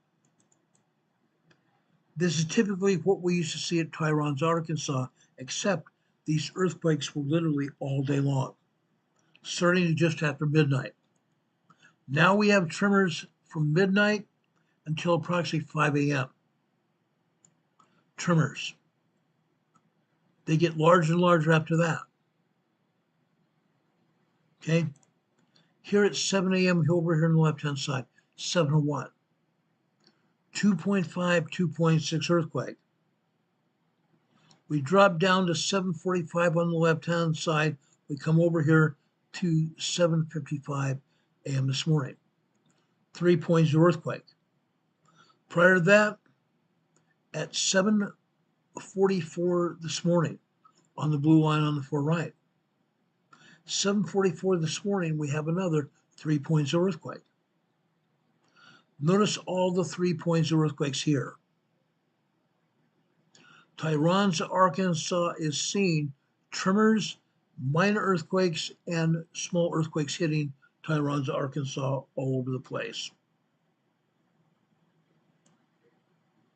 Speaker 1: This is typically what we used to see at Tyronza, Arkansas, except these earthquakes were literally all day long, starting just after midnight. Now we have tremors from midnight until approximately 5 a.m. Tremors. They get larger and larger after that. Okay? Here at 7 a.m. over here on the left-hand side, 7:01. 2.5, 2.6 earthquake. We drop down to 7:45 on the left-hand side. We come over here to 7:55 a.m. this morning. 3.0 earthquake. Prior to that, at 7:44 this morning, on the blue line on the far right. 7:44 this morning, we have another 3.0 earthquake. Notice all the 3.0 earthquakes here. Tyronza, Arkansas is seeing tremors, minor earthquakes, and small earthquakes hitting Tyronza, Arkansas all over the place.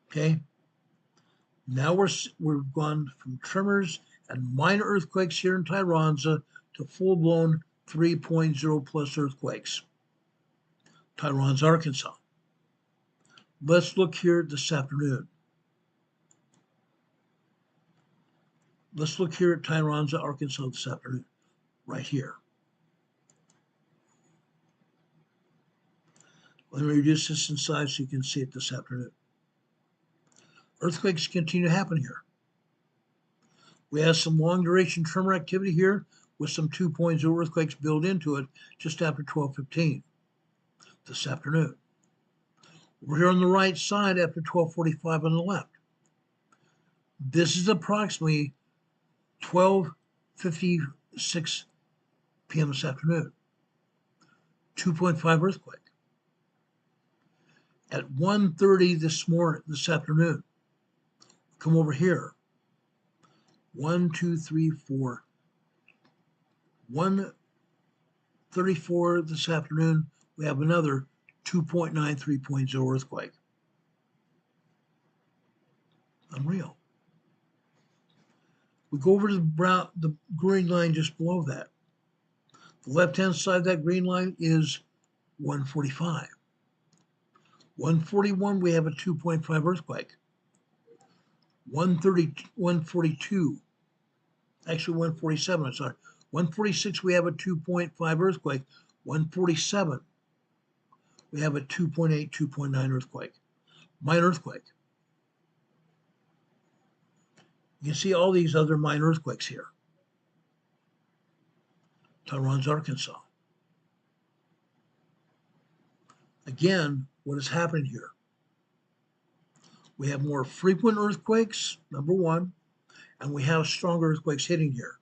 Speaker 1: Okay? Now we've gone from tremors and minor earthquakes here in Tyronza to full-blown 3.0 plus earthquakes. Tyronza, Arkansas. Let's look here this afternoon. Let's look here at Tyronza, Arkansas this afternoon, right here. Let me reduce this in size so you can see it this afternoon. Earthquakes continue to happen here. We have some long duration tremor activity here with some 2.0 earthquakes built into it just after 12:15 this afternoon. Over here on the right side after 12:45 on the left. This is approximately 12:56 p.m. this afternoon. 2.5 earthquake. At 1:30 this afternoon. Come over here. 1, 2, 3, 4. 1:34 this afternoon, we have another 2.9, 3.0 earthquake. Unreal. We go over to the green line just below that. The left-hand side of that green line is 1:45. 1:41, we have a 2.5 earthquake. 1:42, actually 1:47, I'm sorry. 1:46, we have a 2.5 earthquake. 1:47, we have a 2.8, 2.9 earthquake. Minor earthquake. You can see all these other minor earthquakes here. Tyronza, Arkansas. Again, what is happening here? We have more frequent earthquakes, number one, and we have stronger earthquakes hitting here.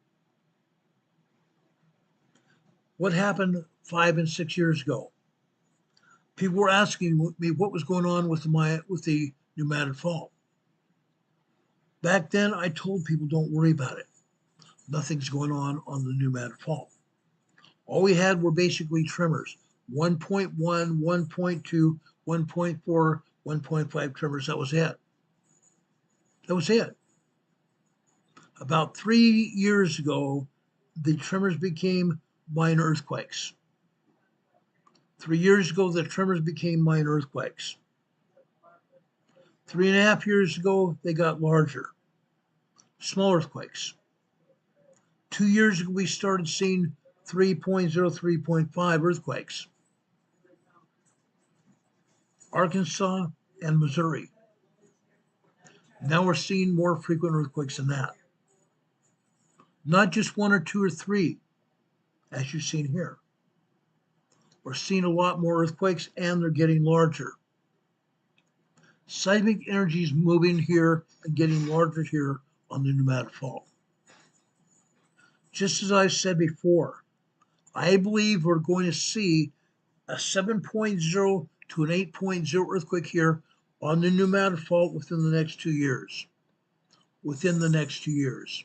Speaker 1: What happened 5 and 6 years ago? People were asking me what was going on with the pneumatic fault. Back then, I told people don't worry about it. Nothing's going on the pneumatic fault. All we had were basically tremors. 1.1, 1.2, 1.4, 1.5 tremors. That was it. That was it. About 3 years ago, the tremors became minor earthquakes. 3 years ago, the tremors became minor earthquakes. 3.5 years ago, they got larger, small earthquakes. 2 years ago, we started seeing 3.0, 3.5 earthquakes. Arkansas and Missouri. Now we're seeing more frequent earthquakes than that. Not just 1 or 2 or 3, as you've seen here. We're seeing a lot more earthquakes and they're getting larger. Seismic energy is moving here and getting larger here on the pneumatic fault. Just as I said before, I believe we're going to see a 7.0 to an 8.0 earthquake here on the pneumatic fault within the next 2 years. Within the next 2 years.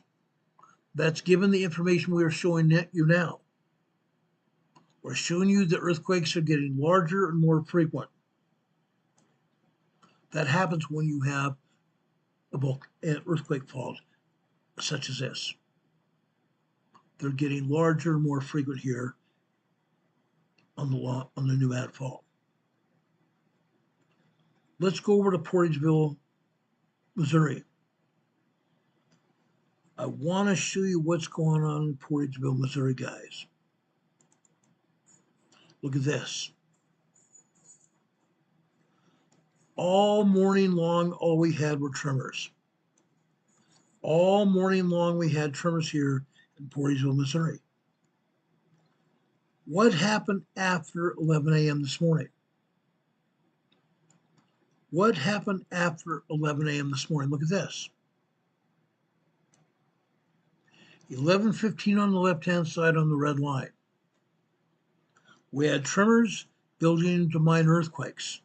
Speaker 1: That's given the information we are showing you now. We're showing you that earthquakes are getting larger and more frequent. That happens when you have an earthquake fault such as this. They're getting larger and more frequent here on the pneumatic fault. Let's go over to Portageville, Missouri. I want to show you what's going on in Portageville, Missouri, guys. Look at this. All morning long, all we had were tremors. All morning long, we had tremors here in Portageville, Missouri. What happened after 11 a.m. this morning? What happened after 11 a.m. this morning? Look at this. 11:15 on the left-hand side on the red line. We had tremors building into minor earthquakes.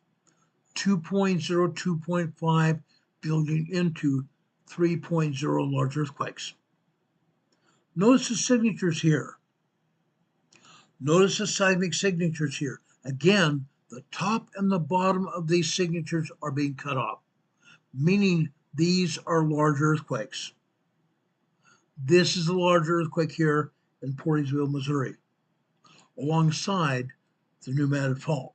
Speaker 1: 2.0, 2.5 building into 3.0 large earthquakes. Notice the signatures here. Notice the seismic signatures here. Again, the top and the bottom of these signatures are being cut off, meaning these are large earthquakes. This is a large earthquake here in Portageville, Missouri, alongside the pneumatic fault.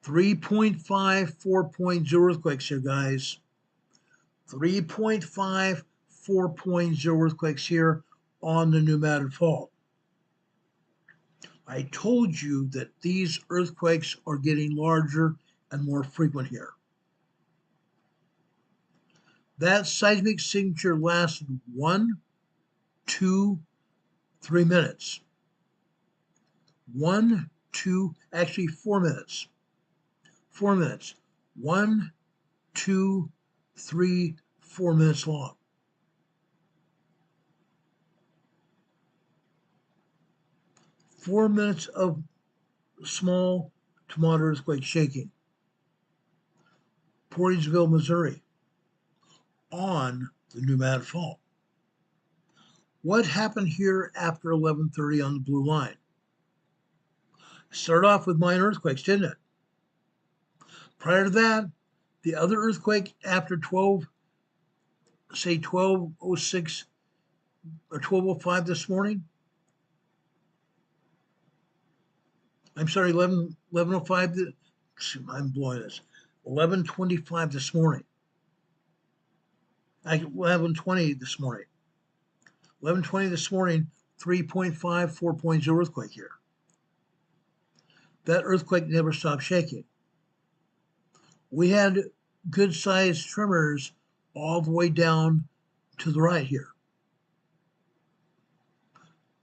Speaker 1: 3.5, 4.0 earthquakes here, guys. 3.5, 4.0 earthquakes here on the pneumatic fault. I told you that these earthquakes are getting larger and more frequent here. That seismic signature lasted 1, 2, 3 minutes. 1, 2, actually 4 minutes. 4 minutes. 1, 2, 3, 4 minutes long. Four minutes of small to moderate earthquake shaking. Portageville, Missouri, on the pneumatic fault. What happened here after 11:30 on the blue line? Started off with minor earthquakes, didn't it? Prior to that, the other earthquake after 12:06 or 12:05 this morning. I'm sorry, 11:05. I'm blowing this. 11:25 this morning. 11:20 this morning. 11:20 this morning. 3.5, 4.0 earthquake here. That earthquake never stopped shaking. We had good-sized tremors all the way down to the right here.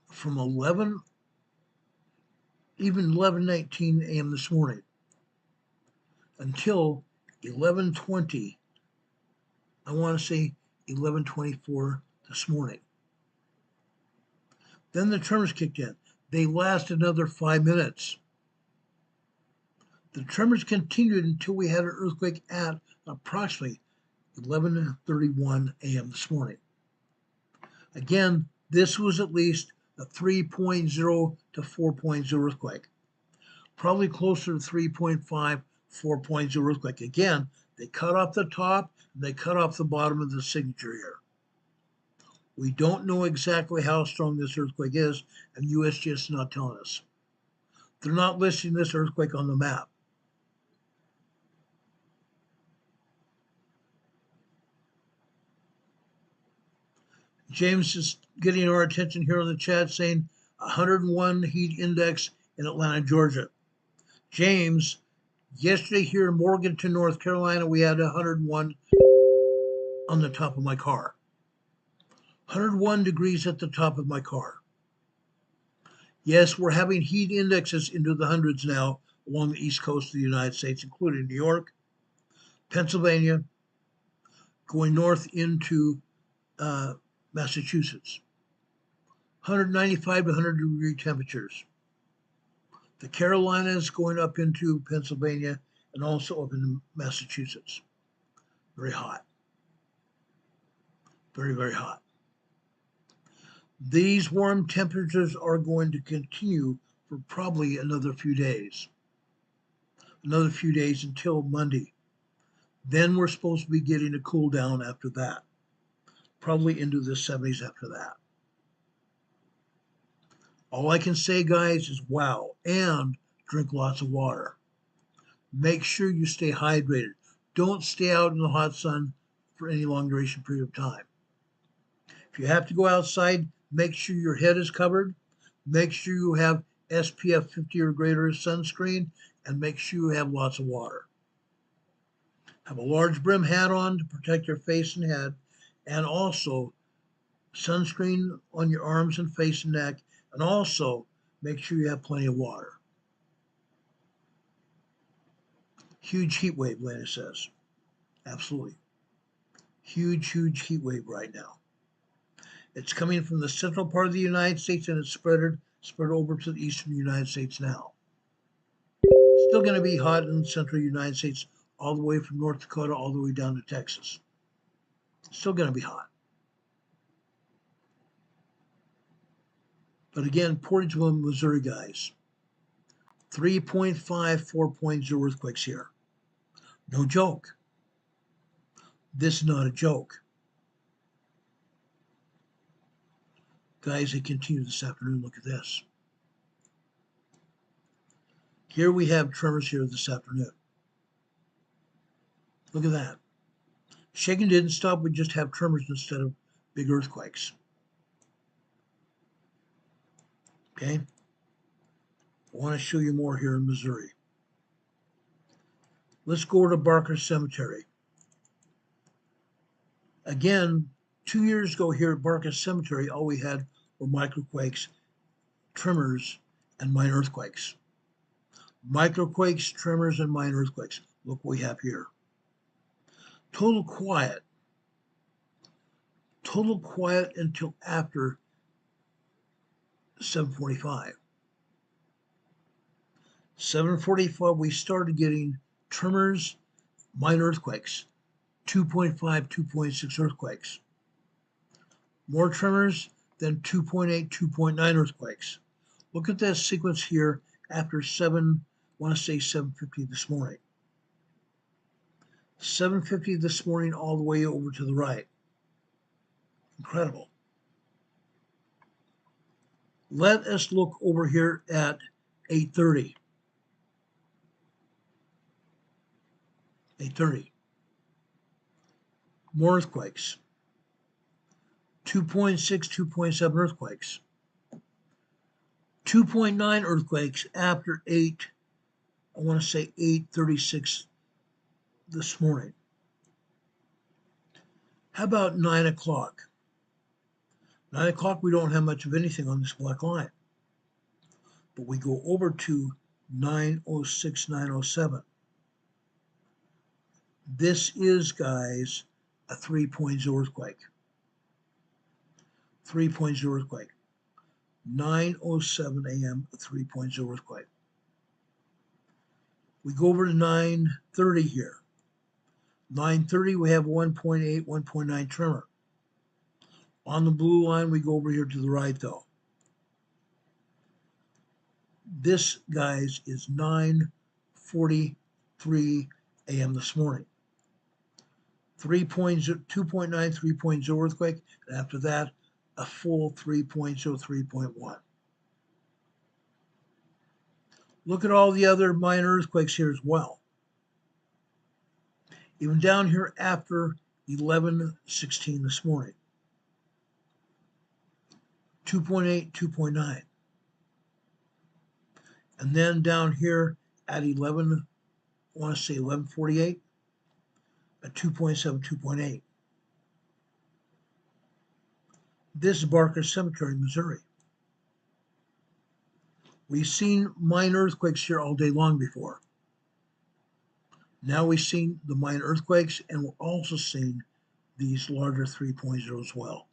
Speaker 1: From 11:19 a.m. this morning until 11:20, I want to say 11:24 this morning. Then the tremors kicked in. They lasted another 5 minutes. The tremors continued until we had an earthquake at approximately 11:31 a.m. this morning. Again, this was at least a 3.0 to 4.0 earthquake. Probably closer to 3.5, 4.0 earthquake. Again, they cut off the top and they cut off the bottom of the signature here. We don't know exactly how strong this earthquake is, and USGS is not telling us. They're not listing this earthquake on the map. James is getting our attention here on the chat saying 101 heat index in Atlanta, Georgia. James, yesterday here in Morganton, North Carolina, we had 101 on the top of my car. 101 degrees at the top of my car. Yes, we're having heat indexes into the hundreds now along the east coast of the United States, including New York, Pennsylvania, going north into Massachusetts. 195 to 100 degree temperatures. The Carolinas going up into Pennsylvania and also up into Massachusetts. Very hot. Very, very hot. These warm temperatures are going to continue for probably another few days. Another few days until Monday. Then we're supposed to be getting a cool down after that. Probably into the 70s after that. All I can say, guys, is wow, and drink lots of water. Make sure you stay hydrated. Don't stay out in the hot sun for any long duration period of time. If you have to go outside, make sure your head is covered. Make sure you have SPF 50 or greater sunscreen, and make sure you have lots of water. Have a large brim hat on to protect your face and head, and also sunscreen on your arms and face and neck, and also make sure you have plenty of water. Huge heat wave, Lena says. Absolutely. Huge, huge heat wave right now. It's coming from the central part of the United States, and it's spread over to the eastern United States now. Still going to be hot in the central United States, all the way from North Dakota all the way down to Texas. Still going to be hot. But again, Portage-William, Missouri, guys. 3.5, 4.0 earthquakes here. No joke. This is not a joke. Guys, they continue this afternoon. Look at this. Here we have tremors here this afternoon. Look at that. Shaking didn't stop. We just have tremors instead of big earthquakes. Okay. I want to show you more here in Missouri. Let's go over to Barker Cemetery. Again, 2 years ago here at Barker Cemetery, all we had were microquakes, tremors, and minor earthquakes. Microquakes, tremors, and minor earthquakes. Look what we have here. Total quiet. Total quiet until after 7:45. 7:45, we started getting tremors, minor earthquakes, 2.5, 2.6 earthquakes. More tremors, then 2.8, 2.9 earthquakes. Look at that sequence here after I want to say 7:50 this morning. 7:50 this morning all the way over to the right. Incredible. Let us look over here at 8:30. 8:30. More earthquakes. 2.6, 2.7 earthquakes. 2.9 earthquakes after 8:36 this morning. How about 9 o'clock? 9 o'clock, we don't have much of anything on this black line. But we go over to 9:06, 9:07. This is, guys, a 3.0 earthquake. 3.0 earthquake. 9:07 a.m., a 3.0 earthquake. We go over to 9:30 here. 9:30, we have 1.8, 1.9 tremor. On the blue line, we go over here to the right, though. This, guys, is 9:43 a.m. this morning. 2.9, 3.0 earthquake, and after that, a full 3.0, 3.1. Look at all the other minor earthquakes here as well. Even down here after 11:16 this morning. 2.8, 2.9. And then down here at 11:48, a 2.7, 2.8. This is Barker Cemetery, Missouri. We've seen minor earthquakes here all day long before. Now we've seen the minor earthquakes, and we're also seeing these larger 3.0 as well.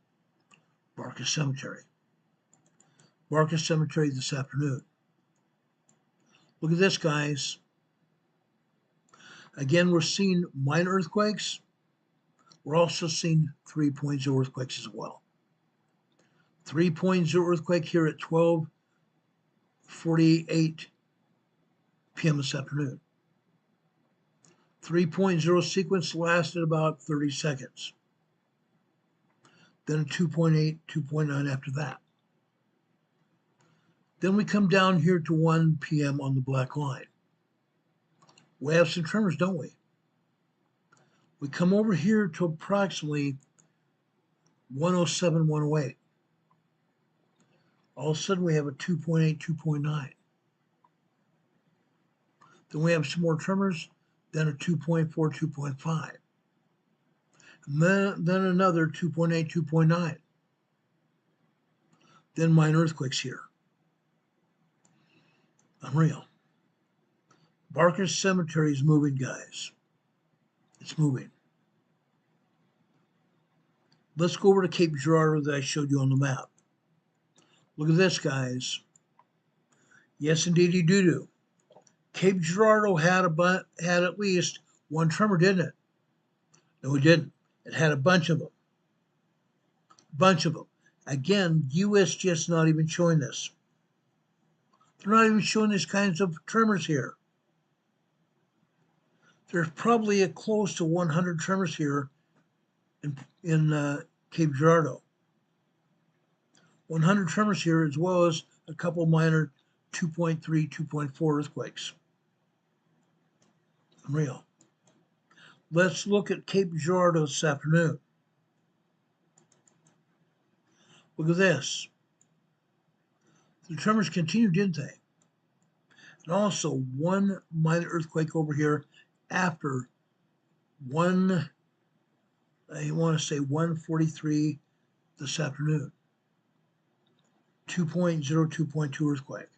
Speaker 1: Barker Cemetery. Barker Cemetery this afternoon. Look at this, guys. Again, we're seeing minor earthquakes. We're also seeing 3.0 earthquakes as well. 3.0 earthquake here at 12:48 p.m. this afternoon. 3.0 sequence lasted about 30 seconds. Then a 2.8, 2.9 after that. Then we come down here to 1 p.m. on the black line. We have some tremors, don't we? We come over here to approximately 107, 108. All of a sudden we have a 2.8, 2.9. Then we have some more tremors, then a 2.4, 2.5. And then another 2.8, 2.9. Then minor earthquakes here. Unreal. Barker Cemetery is moving, guys. It's moving. Let's go over to Cape Girardeau that I showed you on the map. Look at this, guys. Yes, indeed, you do. Cape Girardeau had at least one tremor, didn't it? No, it didn't. It had a bunch of them. Again, USGS not even showing this. They're not even showing these kinds of tremors here. There's probably a close to 100 tremors here in Cape Girardeau. 100 tremors here, as well as a couple minor 2.3, 2.4 earthquakes. Unreal. Let's look at Cape Girardeau this afternoon. Look at this. The tremors continued, didn't they? And also one minor earthquake over here after I want to say 1:43 this afternoon. 2.0, 2.2 earthquake.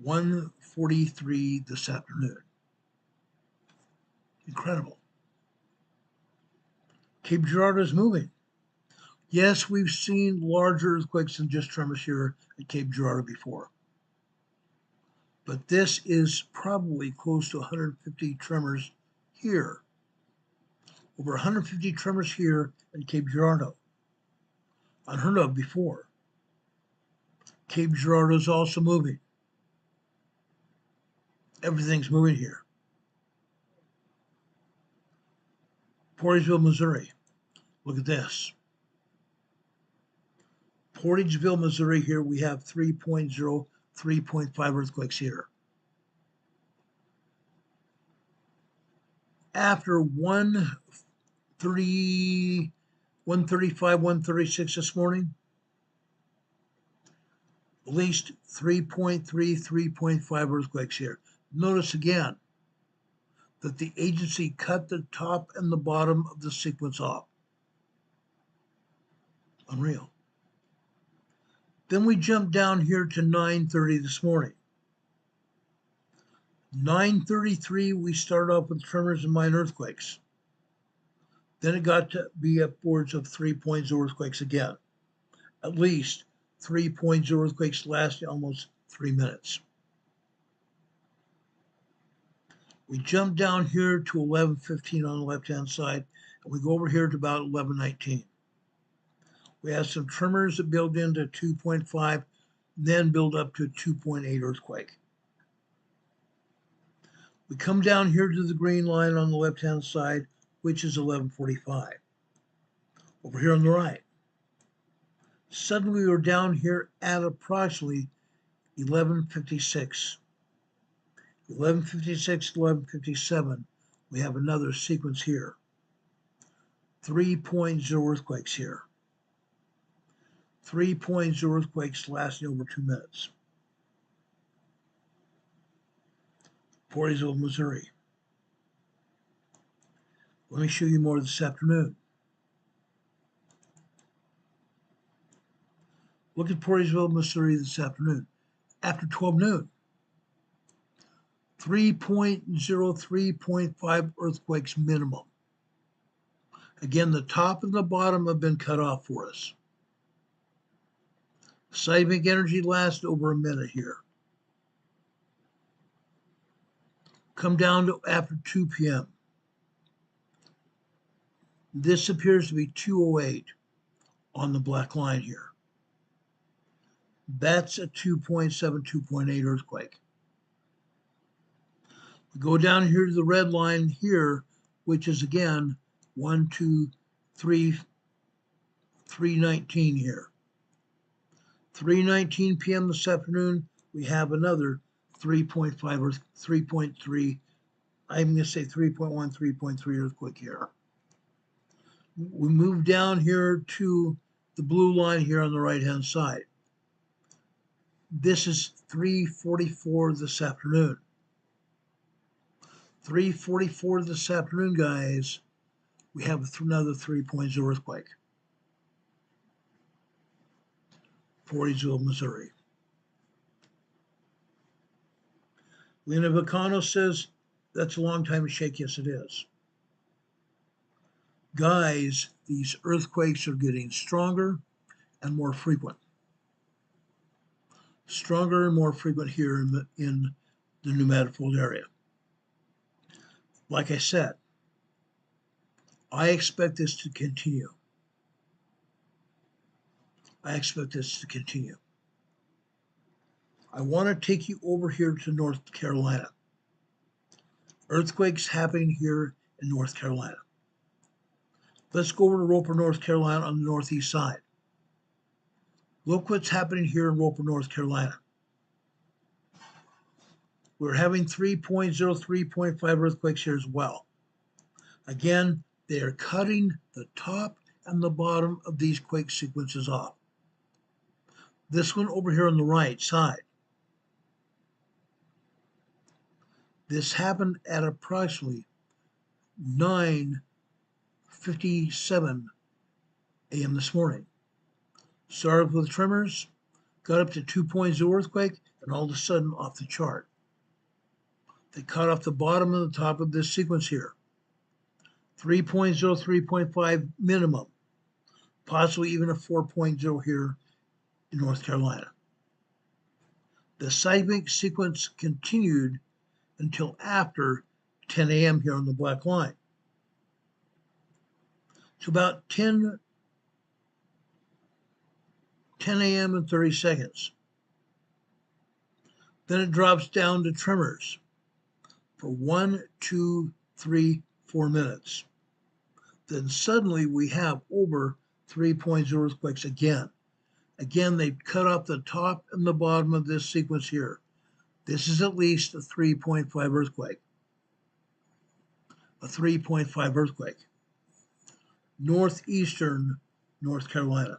Speaker 1: 1:43 this afternoon. Incredible. Cape Girardeau is moving. Yes, we've seen larger earthquakes than just tremors here at Cape Girardeau before. But this is probably close to 150 tremors here. Over 150 tremors here at Cape Girardeau. Unheard of before. Cape Girardeau is also moving. Everything's moving here. Portageville, Missouri. Look at this. Portageville, Missouri, here we have 3.0, 3.5 earthquakes here. After 1:35, 1:36 this morning, at least 3.3, 3.5 earthquakes here. Notice again that the agency cut the top and the bottom of the sequence off. Unreal. Then we jump down here to 9:30 this morning. 9:33, we started off with tremors and minor earthquakes. Then it got to be upwards of 3.0 earthquakes again. At least 3.0 earthquakes lasting almost 3 minutes. We jump down here to 11:15 on the left-hand side, and we go over here to about 11:19. We have some tremors that build into 2.5, then build up to a 2.8 earthquake. We come down here to the green line on the left-hand side, which is 11:45. Over here on the right. Suddenly we're down here at approximately 11:56. 11:56 to 11:57, we have another sequence here. 3.0 earthquakes here. 3.0 earthquakes lasting over 2 minutes. Portageville, Missouri. Let me show you more this afternoon. Look at Pires, Missouri this afternoon. After 12 noon, 3.0, earthquakes minimum. Again, the top and the bottom have been cut off for us. Seismic energy lasts over a minute here. Come down to after 2 p.m. This appears to be 208 on the black line here. That's a 2.7, 2.8 earthquake. We go down here to the red line here, which is again 1, 2, 3, 3:19 here. 3:19 p.m. this afternoon, we have another 3.5 or 3.3. I'm going to say 3.1, 3.3 earthquake here. We move down here to the blue line here on the right-hand side. This is 3:44 this afternoon. 3:44 this afternoon, guys. We have another 3.0 earthquake. Pires, Missouri. Lena Vacano says, that's a long time to shake. Yes, it is. Guys, these earthquakes are getting stronger and more frequent. Stronger and more frequent here in the New Manifold area. Like I said, I expect this to continue. I expect this to continue. I want to take you over here to North Carolina. Earthquakes happening here in North Carolina. Let's go over to Roper, North Carolina on the northeast side. Look what's happening here in Roper, North Carolina. We're having 3.0, 3.5 earthquakes here as well. Again, they are cutting the top and the bottom of these quake sequences off. This one over here on the right side. This happened at approximately 9:57 a.m. this morning. Started with tremors, got up to 2.0 earthquake, and all of a sudden off the chart. They cut off the bottom and the top of this sequence here. 3.0, 3.5 minimum, possibly even a 4.0 here in North Carolina. The seismic sequence continued until after 10 a.m. here on the black line. So about 10 a.m. and 30 seconds. Then it drops down to tremors for 1, 2, 3, 4 minutes. Then suddenly we have over 3.0 earthquakes again. Again, they cut off the top and the bottom of this sequence here. This is at least a 3.5 earthquake. A 3.5 earthquake. Northeastern North Carolina.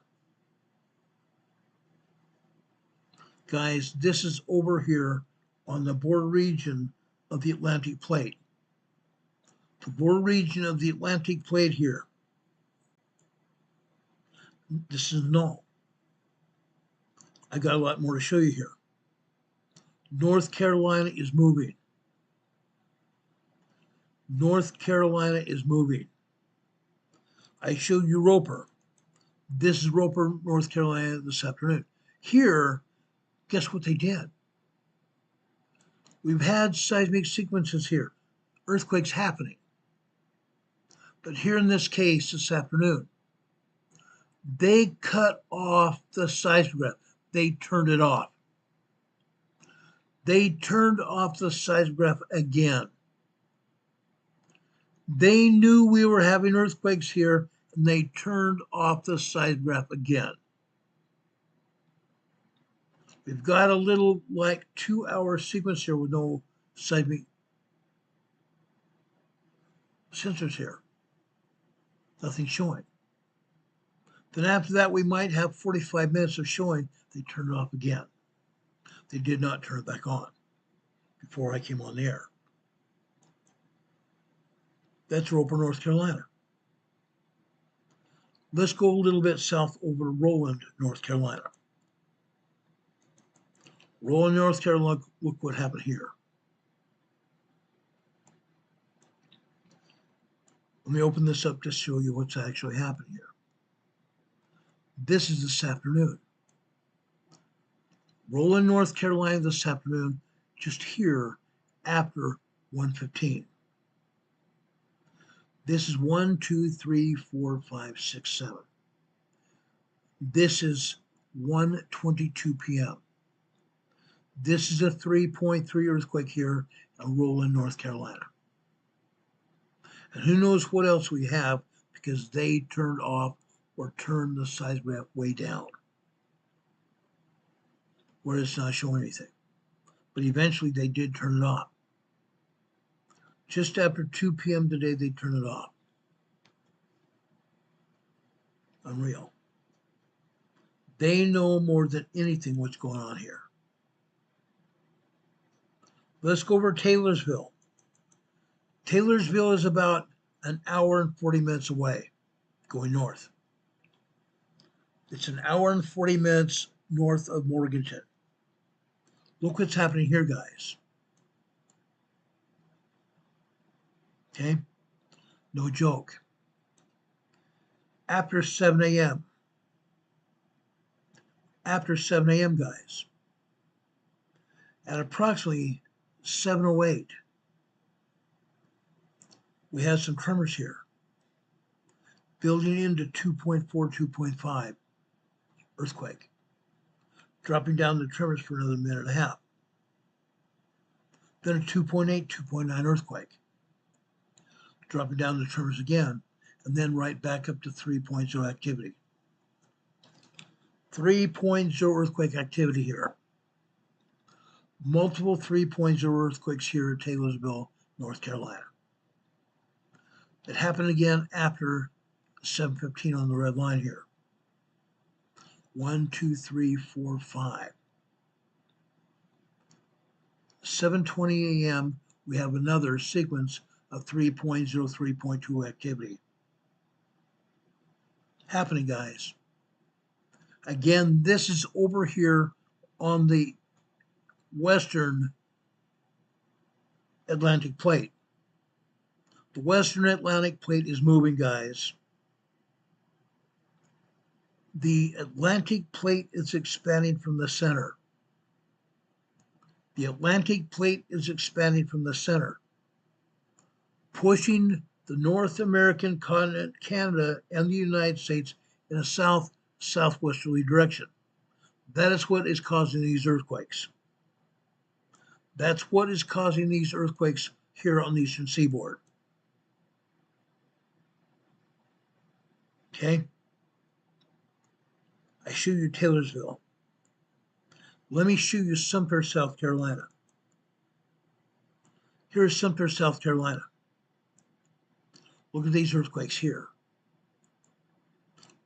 Speaker 1: Guys, this is over here on the border region of the Atlantic Plate. The border region of the Atlantic Plate here. This is null. I got a lot more to show you here. North Carolina is moving. North Carolina is moving. I showed you Roper. This is Roper, North Carolina this afternoon. Here, guess what they did? We've had seismic sequences here, earthquakes happening. But here in this case this afternoon, they cut off the seismograph. They turned it off. They turned off the seismograph again. They knew we were having earthquakes here, and they turned off the seismograph again. We've got a little like 2-hour sequence here with no seismic sensors here. Nothing showing. Then after that, we might have 45 minutes of showing. They turned it off again. They did not turn it back on before I came on the air. That's Roper, North Carolina. Let's go a little bit south over to Roland, North Carolina. Roll in North Carolina, look what happened here. Let me open this up to show you what's actually happened here. This is this afternoon. Roll in North Carolina this afternoon, just here after 1:15. This is 1, 2, 3, 4, 5, 6, 7. This is 1:22 p.m. This is a 3.3 earthquake here and roll in North Carolina. And who knows what else we have because they turned off or turned the seismogram way down, where it's not showing anything. But eventually they did turn it off. Just after 2 p.m. today, they turned it off. Unreal. They know more than anything what's going on here. Let's go over Taylorsville. Taylorsville is about an hour and 40 minutes away, going north. It's an hour and 40 minutes north of Morganton. Look what's happening here, guys. Okay? No joke. After 7 a.m., guys, at approximately 7:08, we had some tremors here, building into 2.4, 2.5 earthquake, dropping down the tremors for another minute and a half. Then a 2.8, 2.9 earthquake, dropping down the tremors again, and then right back up to 3.0 activity. 3.0 earthquake activity here. Multiple 3.0 earthquakes here at Taylorsville, North Carolina. It happened again after 7:15 on the red line here. 1, 2, 3, 4, 5. 7:20 a.m. we have another sequence of 3.0, 3.2 activity. Happening, guys. Again, this is over here on the western Atlantic plate. The western Atlantic plate is moving, guys. The Atlantic plate is expanding from the center. The Atlantic plate is expanding from the center, pushing the North American continent, Canada, and the United States in a southwesterly direction. That is what is causing these earthquakes. That's what is causing these earthquakes here on the eastern seaboard. Okay? I show you Taylorsville. Let me show you Sumter, South Carolina. Here's Sumter, South Carolina. Look at these earthquakes here.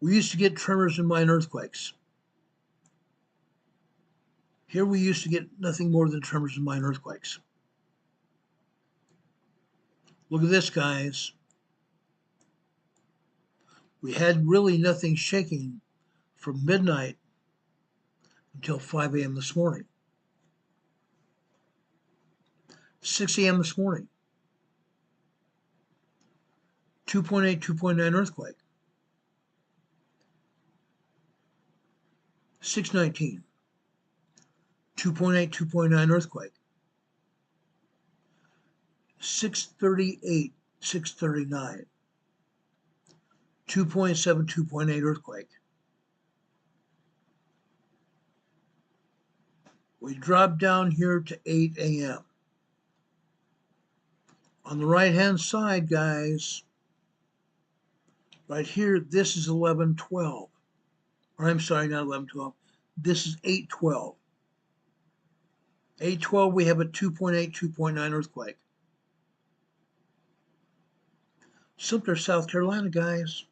Speaker 1: We used to get tremors and minor earthquakes. Here we used to get nothing more than tremors and minor earthquakes. Look at this, guys. We had really nothing shaking from midnight until 5 a.m. this morning. 6 a.m. this morning. 2.8, 2.9 earthquake. 6:19. 2.8, 2.9 earthquake. 6:38, 6:39. 2.7, 2.8 earthquake. We drop down here to 8 a.m. On the right-hand side, guys, right here, this is 11:12. Or I'm sorry, not 11:12. This is 8:12. 8:12, we have a 2.8, 2.9 earthquake. Sumter, South Carolina, guys.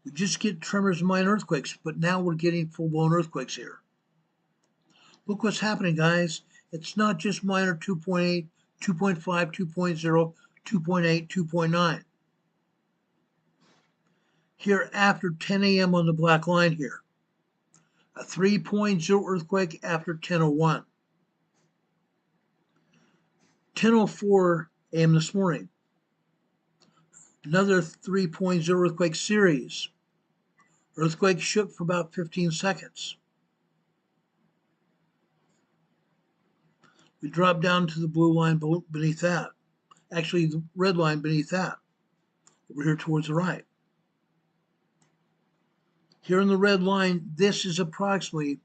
Speaker 1: We just get tremors and minor earthquakes, but now we're getting full-blown earthquakes here. Look what's happening, guys. It's not just minor 2.8, 2.5, 2.0, 2.8, 2.9. Here after 10 a.m. on the black line here. A 3.0 earthquake after 10:01. 10:04 a.m. this morning. Another 3.0 earthquake series. Earthquake shook for about 15 seconds. We drop down to the blue line beneath that. Actually, the red line beneath that. Over here towards the right. Here in the red line, this is approximately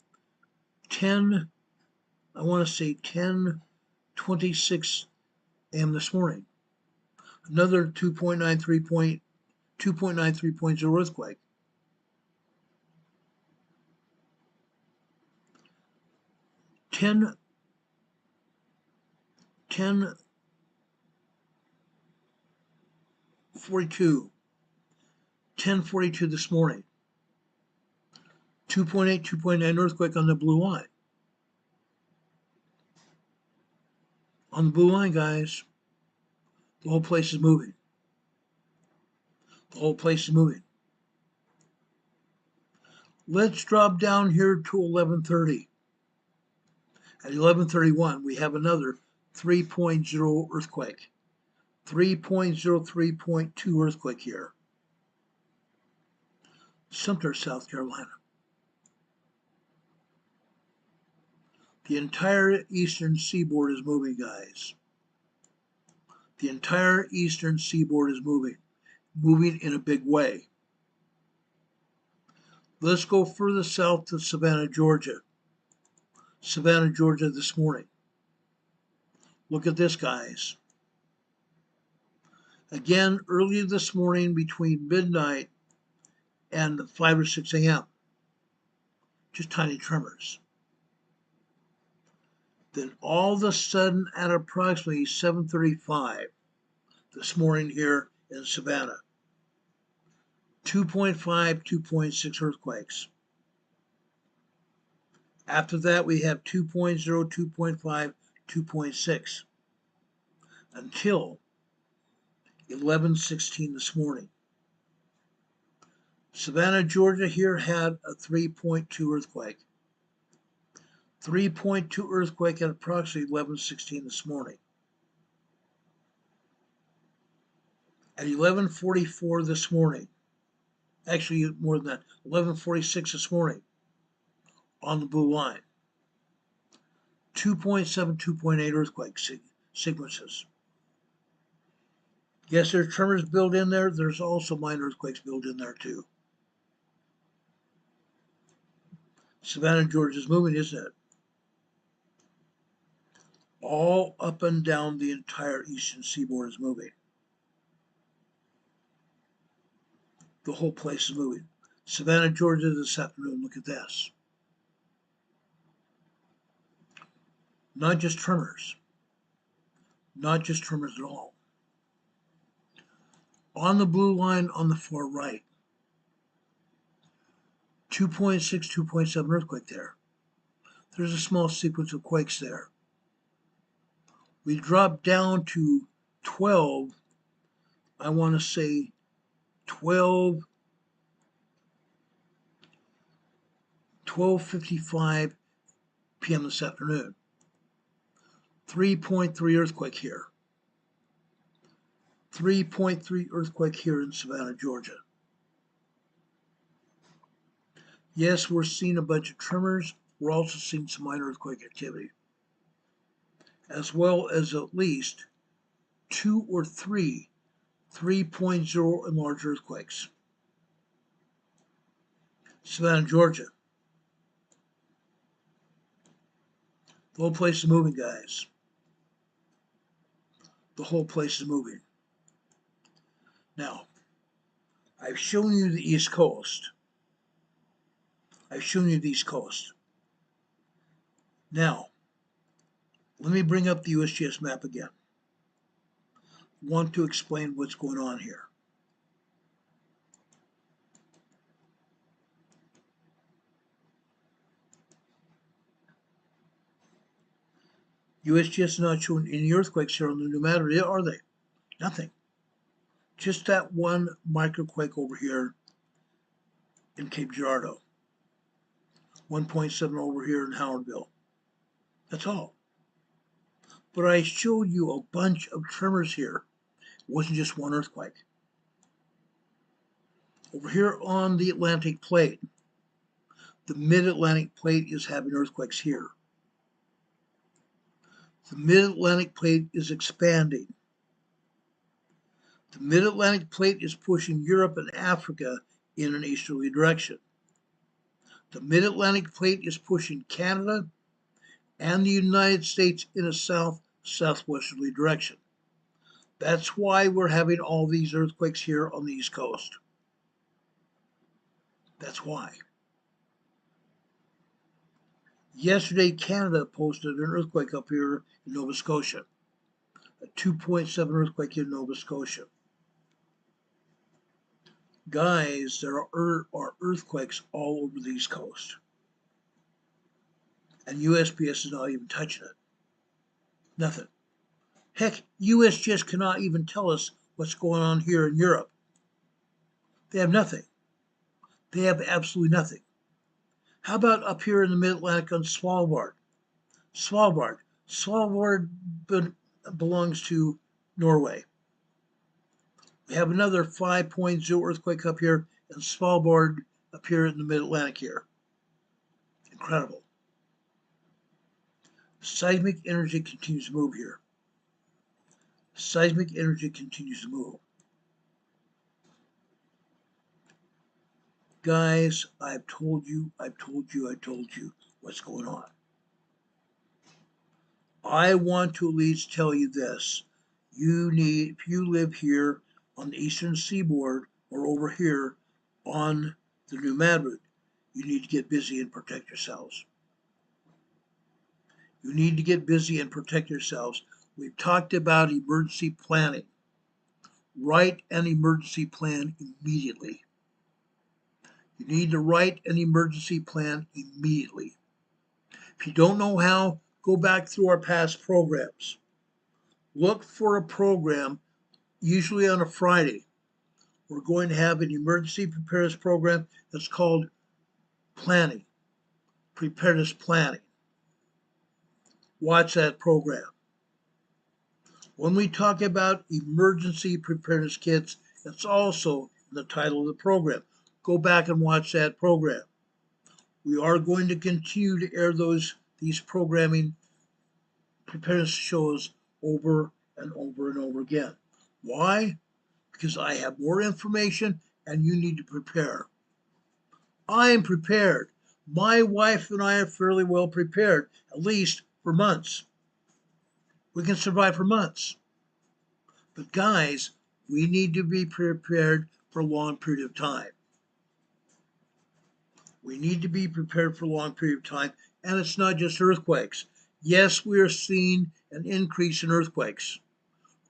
Speaker 1: 10:26 a.m. this morning. Another 2.93.0 earthquake. 10:42 this morning. 2.8, 2.9 earthquake on the blue line. On the blue line, guys, the whole place is moving. The whole place is moving. Let's drop down here to 11:30. At 11:31, we have another 3.0 earthquake. 3.0, 3.2 earthquake here. Sumter, South Carolina. The entire eastern seaboard is moving, guys. The entire eastern seaboard is moving in a big way. Let's go further south to Savannah, Georgia. Savannah, Georgia this morning. Look at this, guys. Again, early this morning between midnight and 5 or 6 a.m. Just tiny tremors. Then all of a sudden at approximately 7:35 this morning here in Savannah, 2.5, 2.6 earthquakes. After that, we have 2.0, 2.5, 2.6 until 11:16 this morning. Savannah, Georgia here had a 3.2 earthquake. 3.2 earthquake at approximately 11:16 this morning. At 11:44 this morning, actually more than that, 11:46 this morning on the blue line, 2.7, 2.8 earthquake sequences. Yes, there's tremors built in there. There's also minor earthquakes built in there too. Savannah, Georgia's moving, isn't it? All up and down the entire eastern seaboard is moving. The whole place is moving. Savannah, Georgia this afternoon, look at this. Not just tremors. Not just tremors at all. On the blue line on the far right, 2.6, 2.7 earthquake there. There's a small sequence of quakes there. We drop down to 12, I want to say 12:55 p.m. this afternoon. 3.3 earthquake here. 3.3 earthquake here in Savannah, Georgia. Yes, we're seeing a bunch of tremors. We're also seeing some minor earthquake activity, as well as at least 2 or 3 3.0 and larger earthquakes. Savannah, Georgia. The whole place is moving, guys. The whole place is moving. Now, I've shown you the East Coast. I've shown you the East Coast. Now, let me bring up the USGS map again. I want to explain what's going on here. USGS is not showing any earthquakes here on the new map, are they? Nothing. Just that one microquake over here in Cape Girardeau. 1.7 over here in Howardville. That's all. But I showed you a bunch of tremors here. It wasn't just one earthquake. Over here on the Atlantic plate, the mid-Atlantic plate is having earthquakes here. The mid-Atlantic plate is expanding. The mid-Atlantic plate is pushing Europe and Africa in an easterly direction. The mid-Atlantic plate is pushing Canada and the United States in a southwesterly direction. That's why we're having all these earthquakes here on the East Coast. That's why. Yesterday, Canada posted an earthquake up here in Nova Scotia, a 2.7 earthquake in Nova Scotia. Guys, there are earthquakes all over the East Coast. And USPS is not even touching it. Nothing. Heck, USGS cannot even tell us what's going on here in Europe. They have nothing. They have absolutely nothing. How about up here in the Mid-Atlantic on Svalbard? Svalbard belongs to Norway. We have another 5.0 earthquake up here in Svalbard, up here in the Mid-Atlantic here. Incredible. Seismic energy continues to move here. Seismic energy continues to move. Guys, I've told you what's going on. I want to at least tell you this. If you live here on the eastern seaboard or over here on the New Madrid, you need to get busy and protect yourselves. You need to get busy and protect yourselves. We've talked about emergency planning. Write an emergency plan immediately. You need to write an emergency plan immediately. If you don't know how, go back through our past programs. Look for a program, usually on a Friday. We're going to have an emergency preparedness program that's called planning, preparedness planning. Watch that program. When we talk about emergency preparedness kits, it's also in the title of the program. Go back and watch that program. We are going to continue to air these programming preparedness shows over and over and over again. Why? Because I have more information and you need to prepare. I am prepared. My wife and I are fairly well prepared, at least for months. We can survive for months. But guys, we need to be prepared for a long period of time. We need to be prepared for a long period of time, and it's not just earthquakes. Yes, we are seeing an increase in earthquakes.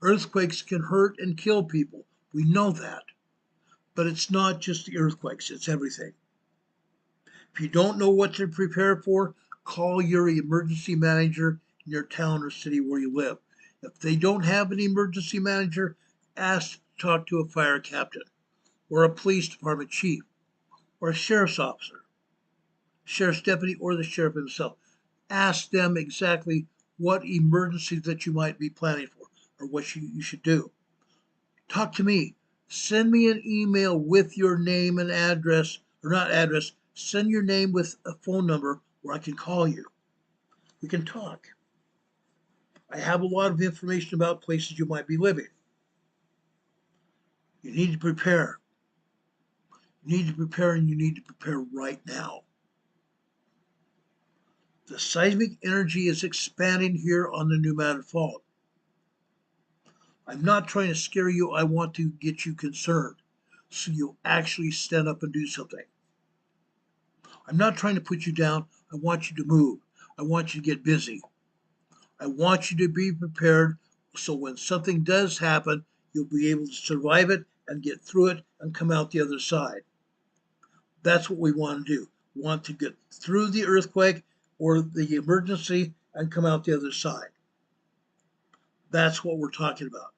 Speaker 1: Earthquakes can hurt and kill people. We know that. But it's not just the earthquakes, it's everything. If you don't know what to prepare for, call your emergency manager in your town or city where you live. If they don't have an emergency manager, ask to talk to a fire captain or a police department chief or a sheriff's officer, sheriff's deputy, or the sheriff himself. Ask them exactly what emergencies that you might be planning for or what you should do. Talk to me. Send me an email with your name and address, or not address, send your name with a phone number where I can call you. We can talk. I have a lot of information about places you might be living. You need to prepare. You need to prepare, and you need to prepare right now. The seismic energy is expanding here on the New Madrid Fault. I'm not trying to scare you. I want to get you concerned so you'll actually stand up and do something. I'm not trying to put you down. I want you to move. I want you to get busy. I want you to be prepared so when something does happen, you'll be able to survive it and get through it and come out the other side. That's what we want to do. We want to get through the earthquake or the emergency and come out the other side. That's what we're talking about.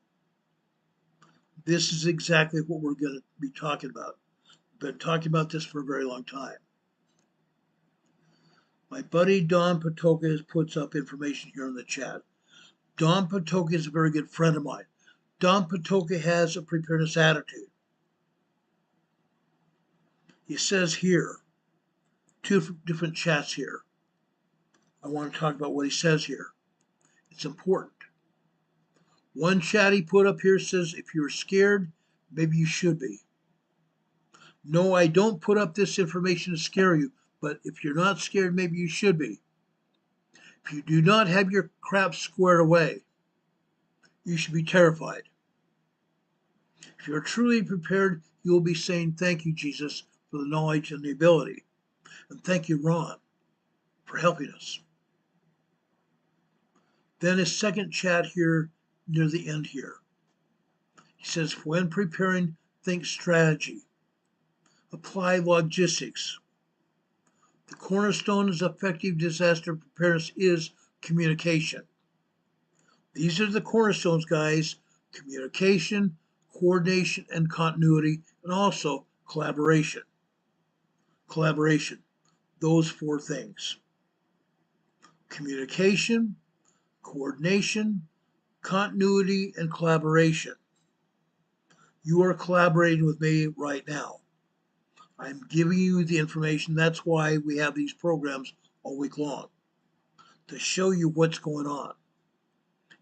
Speaker 1: This is exactly what we're going to be talking about. We've been talking about this for a very long time. My buddy Don Patoka puts up information here in the chat. Don Patoka is a very good friend of mine. Don Patoka has a preparedness attitude. He says here, two different chats here. I want to talk about what he says here. It's important. One chat he put up here says, if you're scared, maybe you should be. No, I don't put up this information to scare you, but if you're not scared, maybe you should be. If you do not have your crap squared away, you should be terrified. If you're truly prepared, you will be saying, thank you, Jesus, for the knowledge and the ability. And thank you, Ron, for helping us. Then his second chat here near the end here. He says, when preparing, think strategy. Apply logistics. The cornerstone of effective disaster preparedness is communication. These are the cornerstones, guys. Communication, coordination, and continuity, and also collaboration. Collaboration. Those four things. Communication, coordination, continuity, and collaboration. You are collaborating with me right now. I'm giving you the information. That's why we have these programs all week long, to show you what's going on.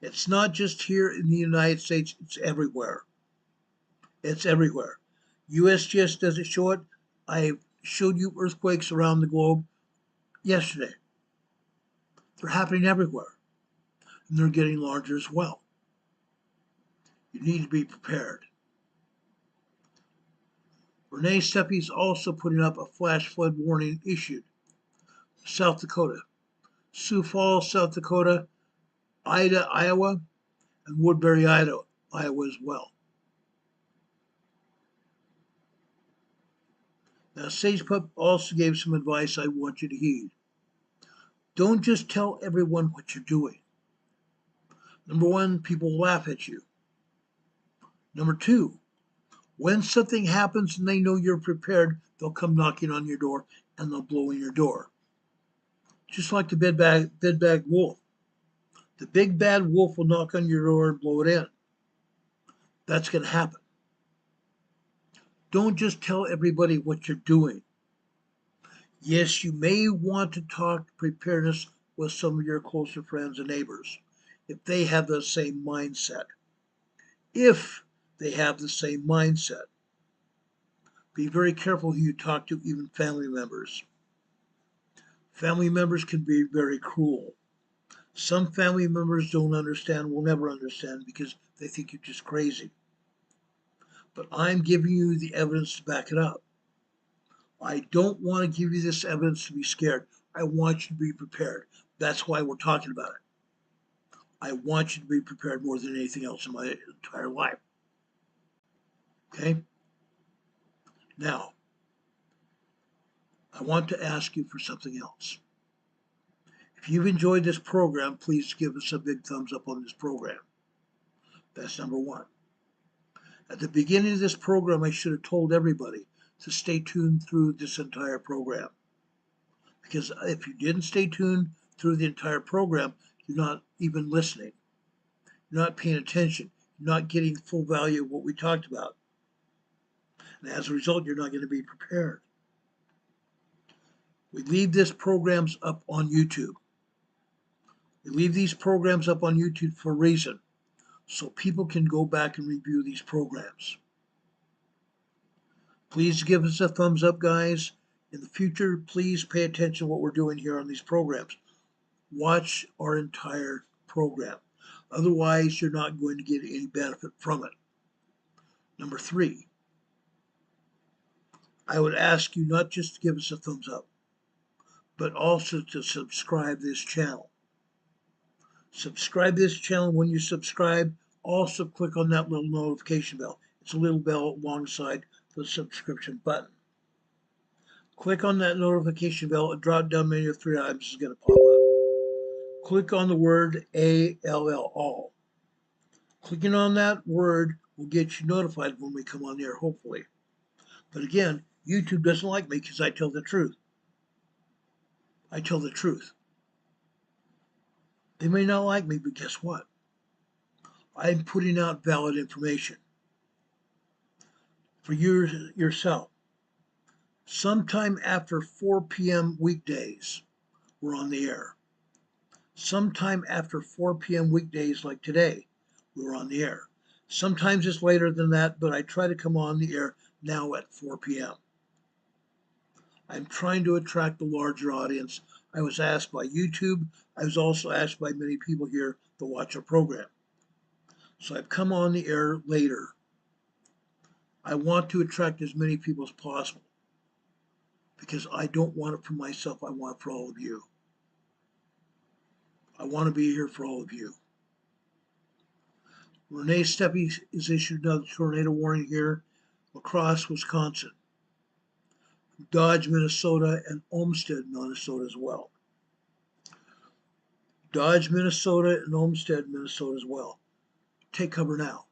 Speaker 1: It's not just here in the United States, it's everywhere. It's everywhere. USGS doesn't show it. I showed you earthquakes around the globe yesterday. They're happening everywhere, and they're getting larger as well. You need to be prepared. Renee Steppe is also putting up a flash flood warning issued. South Dakota, Sioux Falls, South Dakota, Ida, Iowa, and Woodbury, Iowa as well. Now, SagePup also gave some advice I want you to heed. Don't just tell everyone what you're doing. Number one, people laugh at you. Number two, when something happens and they know you're prepared, they'll come knocking on your door and they'll blow in your door. Just like the bed bag wolf. The big bad wolf will knock on your door and blow it in. That's going to happen. Don't just tell everybody what you're doing. Yes, you may want to talk preparedness with some of your closer friends and neighbors if they have the same mindset. If they have the same mindset. Be very careful who you talk to, even family members. Family members can be very cruel. Some family members don't understand, will never understand, because they think you're just crazy. But I'm giving you the evidence to back it up. I don't want to give you this evidence to be scared. I want you to be prepared. That's why we're talking about it. I want you to be prepared more than anything else in my entire life. Okay? Now, I want to ask you for something else. If you've enjoyed this program, please give us a big thumbs up on this program. That's number one. At the beginning of this program, I should have told everybody to stay tuned through this entire program. Because if you didn't stay tuned through the entire program, you're not even listening. You're not paying attention. You're not getting full value of what we talked about. And as a result, you're not going to be prepared. We leave these programs up on YouTube. We leave these programs up on YouTube for a reason, so people can go back and review these programs. Please give us a thumbs up, guys. In the future, please pay attention to what we're doing here on these programs. Watch our entire program. Otherwise, you're not going to get any benefit from it. Number three, I would ask you not just to give us a thumbs up, but also to subscribe this channel. Subscribe this channel. When you subscribe, also click on that little notification bell. It's a little bell alongside the subscription button. Click on that notification bell. A drop-down menu of 3 items is going to pop up. Click on the word ALL, all. Clicking on that word will get you notified when we come on there, hopefully. But again, YouTube doesn't like me because I tell the truth. I tell the truth. They may not like me, but guess what? I'm putting out valid information for you yourself. Sometime after 4 p.m. weekdays, we're on the air. Sometime after 4 p.m. weekdays like today, we're on the air. Sometimes it's later than that, but I try to come on the air now at 4 p.m. I'm trying to attract a larger audience. I was asked by YouTube. I was also asked by many people here to watch our program. So I've come on the air later. I want to attract as many people as possible because I don't want it for myself. I want it for all of you. I want to be here for all of you. Renee Steppe has issued another tornado warning here. La Crosse, Wisconsin. Dodge, Minnesota, and Olmsted, Minnesota as well. Dodge, Minnesota, and Olmsted, Minnesota as well. Take cover now.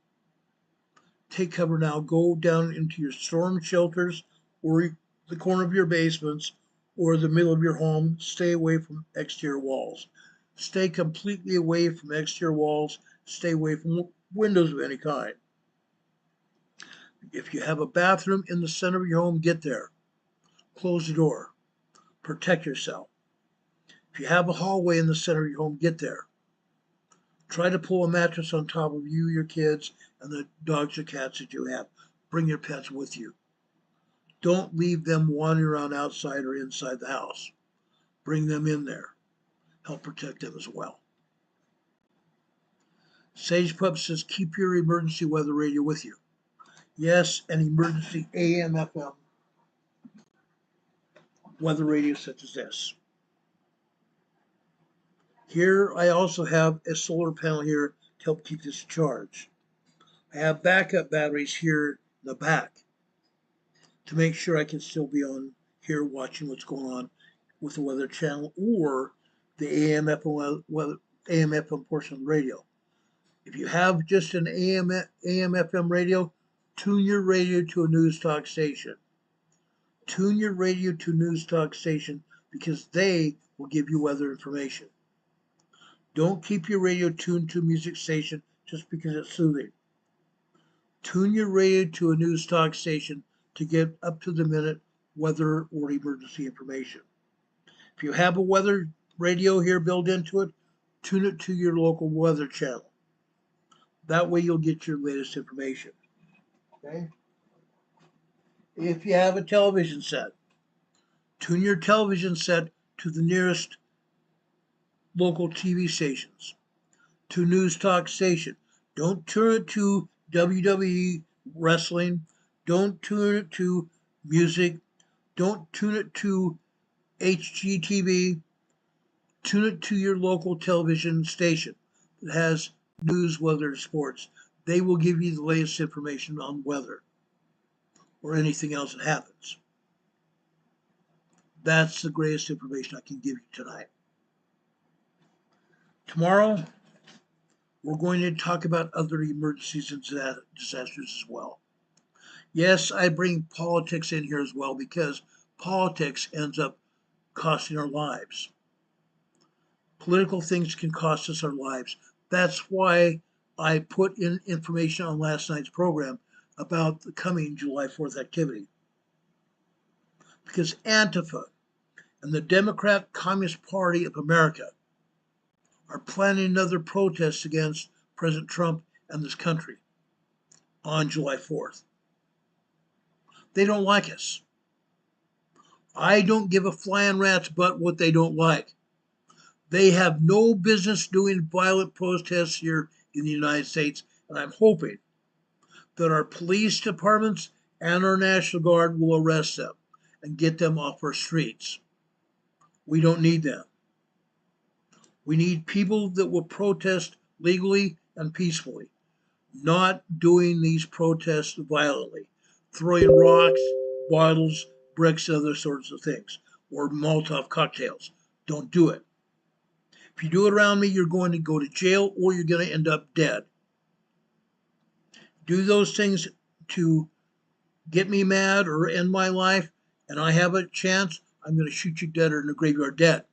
Speaker 1: Take cover now. Go down into your storm shelters or the corner of your basements or the middle of your home. Stay away from exterior walls. Stay completely away from exterior walls. Stay away from windows of any kind. If you have a bathroom in the center of your home, get there. Close the door. Protect yourself. If you have a hallway in the center of your home, get there. Try to pull a mattress on top of you, your kids, and the dogs or cats that you have. Bring your pets with you. Don't leave them wandering around outside or inside the house. Bring them in there. Help protect them as well. Sage Pup says, keep your emergency weather radio with you. Yes, an emergency AM, FM weather radio such as this. Here I also have a solar panel here to help keep this charged. I have backup batteries here in the back to make sure I can still be on here watching what's going on with the weather channel or the AM FM portion of the radio. If you have just an AM FM radio, tune your radio to a news talk station. Tune your radio to a news talk station because they will give you weather information. Don't keep your radio tuned to a music station just because it's soothing. Tune your radio to a news talk station to get up to the minute weather or emergency information. If you have a weather radio here built into it, tune it to your local weather channel. That way you'll get your latest information. Okay? If you have a television set, tune your television set to the nearest local TV stations, to news talk station. Don't tune it to WWE wrestling. Don't tune it to music. Don't tune it to HGTV. Tune it to your local television station that has news, weather, and sports. They will give you the latest information on weather or anything else that happens. That's the greatest information I can give you tonight. Tomorrow, we're going to talk about other emergencies and disasters as well. Yes, I bring politics in here as well because politics ends up costing our lives. Political things can cost us our lives. That's why I put in information on last night's program about the coming July 4th activity. Because Antifa and the Democrat Communist Party of America are planning another protest against President Trump and this country on July 4th. They don't like us. I don't give a flying rat's butt what they don't like. They have no business doing violent protests here in the United States, and I'm hoping that our police departments and our National Guard will arrest them and get them off our streets. We don't need them. We need people that will protest legally and peacefully, not doing these protests violently, throwing rocks, bottles, bricks, and other sorts of things, or Molotov cocktails. Don't do it. If you do it around me, you're going to go to jail or you're going to end up dead. Do those things to get me mad or end my life, and I have a chance, I'm going to shoot you dead or in the graveyard dead.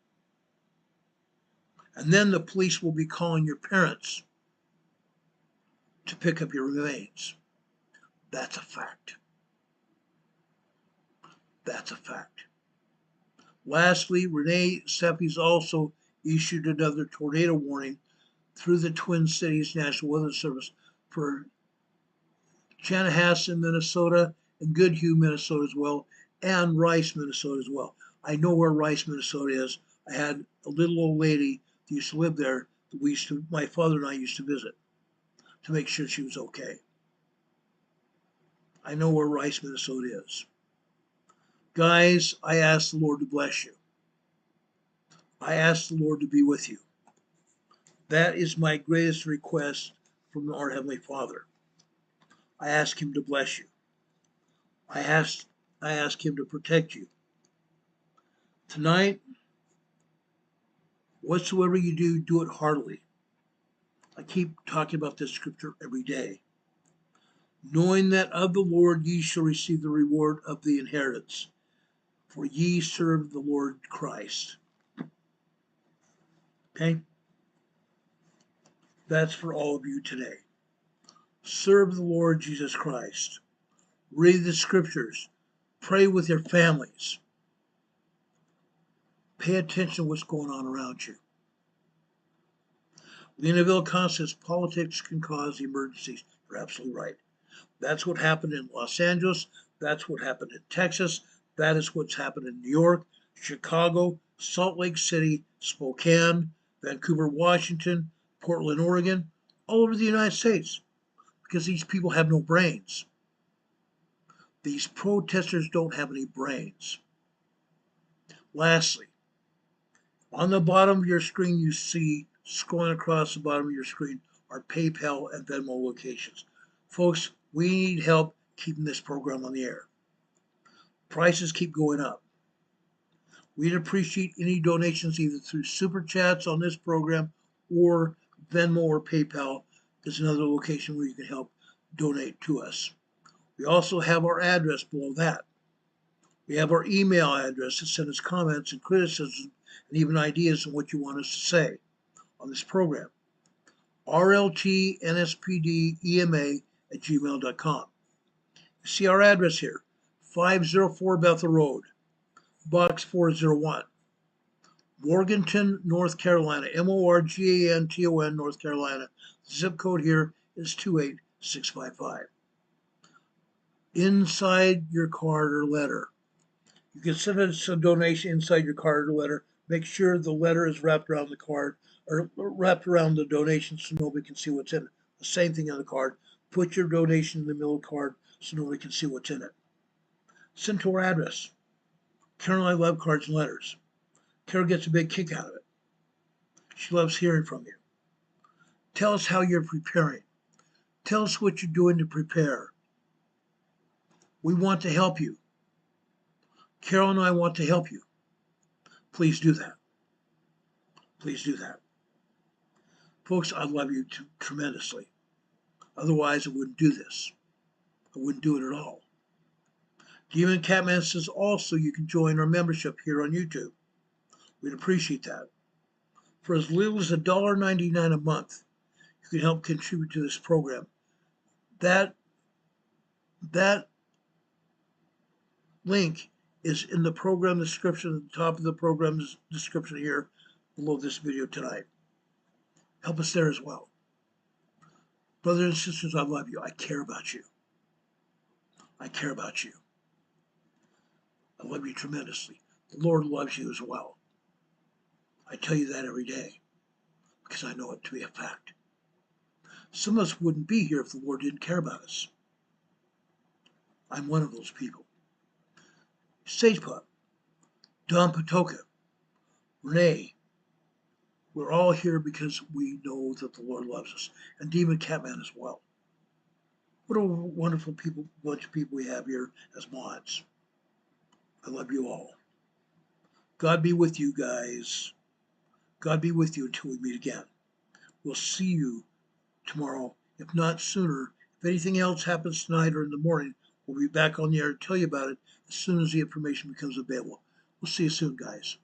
Speaker 1: And then the police will be calling your parents to pick up your remains. That's a fact. That's a fact. Lastly, Renee Seppi's also issued another tornado warning through the Twin Cities National Weather Service for Chanhassen, Minnesota, and Goodhue, Minnesota as well, and Rice, Minnesota as well. I know where Rice, Minnesota is. I had a little old lady that used to live there that my father and I used to visit to make sure she was okay. I know where Rice, Minnesota is. Guys, I ask the Lord to bless you. I ask the Lord to be with you. That is my greatest request from our Heavenly Father. I ask Him to bless you. I ask Him to protect you. Tonight, whatsoever you do, do it heartily. I keep talking about this scripture every day. Knowing that of the Lord ye shall receive the reward of the inheritance, for ye serve the Lord Christ. Okay? That's for all of you today. Serve the Lord Jesus Christ. Read the scriptures. Pray with your families. Pay attention to what's going on around you. Lena Vilcon says politics can cause emergencies. You're absolutely right. That's what happened in Los Angeles. That's what happened in Texas. That is what's happened in New York, Chicago, Salt Lake City, Spokane, Vancouver, Washington, Portland, Oregon, all over the United States, because these people have no brains. These protesters don't have any brains. Lastly, on the bottom of your screen, you see, scrolling across the bottom of your screen, are PayPal and Venmo locations. Folks, we need help keeping this program on the air. Prices keep going up. We'd appreciate any donations either through Super Chats on this program or Venmo or PayPal is another location where you can help donate to us. We also have our address below that. We have our email address to send us comments and criticism and even ideas on what you want us to say on this program. rltnspdema@gmail.com. You see our address here, 504 Bethel Road, Box 401, Morganton, North Carolina, Morganton, North Carolina. Zip code here is 28655. Inside your card or letter, you can send us a donation inside your card or letter. Make sure the letter is wrapped around the card or wrapped around the donation so nobody can see what's in it. The same thing on the card. Put your donation in the middle of the card so nobody can see what's in it. Send to our address. Carol and I love cards and letters. Carol gets a big kick out of it. She loves hearing from you. Tell us how you're preparing. Tell us what you're doing to prepare. We want to help you. Carol and I want to help you. Please do that. Please do that. Folks, I love you tremendously. Otherwise, I wouldn't do this. I wouldn't do it at all. Demon Catman says also you can join our membership here on YouTube. We'd appreciate that. For as little as $1.99 a month, you can help contribute to this program. That link is in the program description, at the top of the program's description here below this video tonight. Help us there as well. Brothers and sisters, I love you. I care about you. I care about you. I love you tremendously. The Lord loves you as well. I tell you that every day because I know it to be a fact. Some of us wouldn't be here if the Lord didn't care about us. I'm one of those people. Sage Pup, Don Patoka, Renee, we're all here because we know that the Lord loves us, and Demon Catman as well. What a wonderful bunch of people we have here as mods. I love you all. God be with you guys. God be with you until we meet again. We'll see you tomorrow, if not sooner. If anything else happens tonight or in the morning, we'll be back on the air to tell you about it as soon as the information becomes available. We'll see you soon, guys.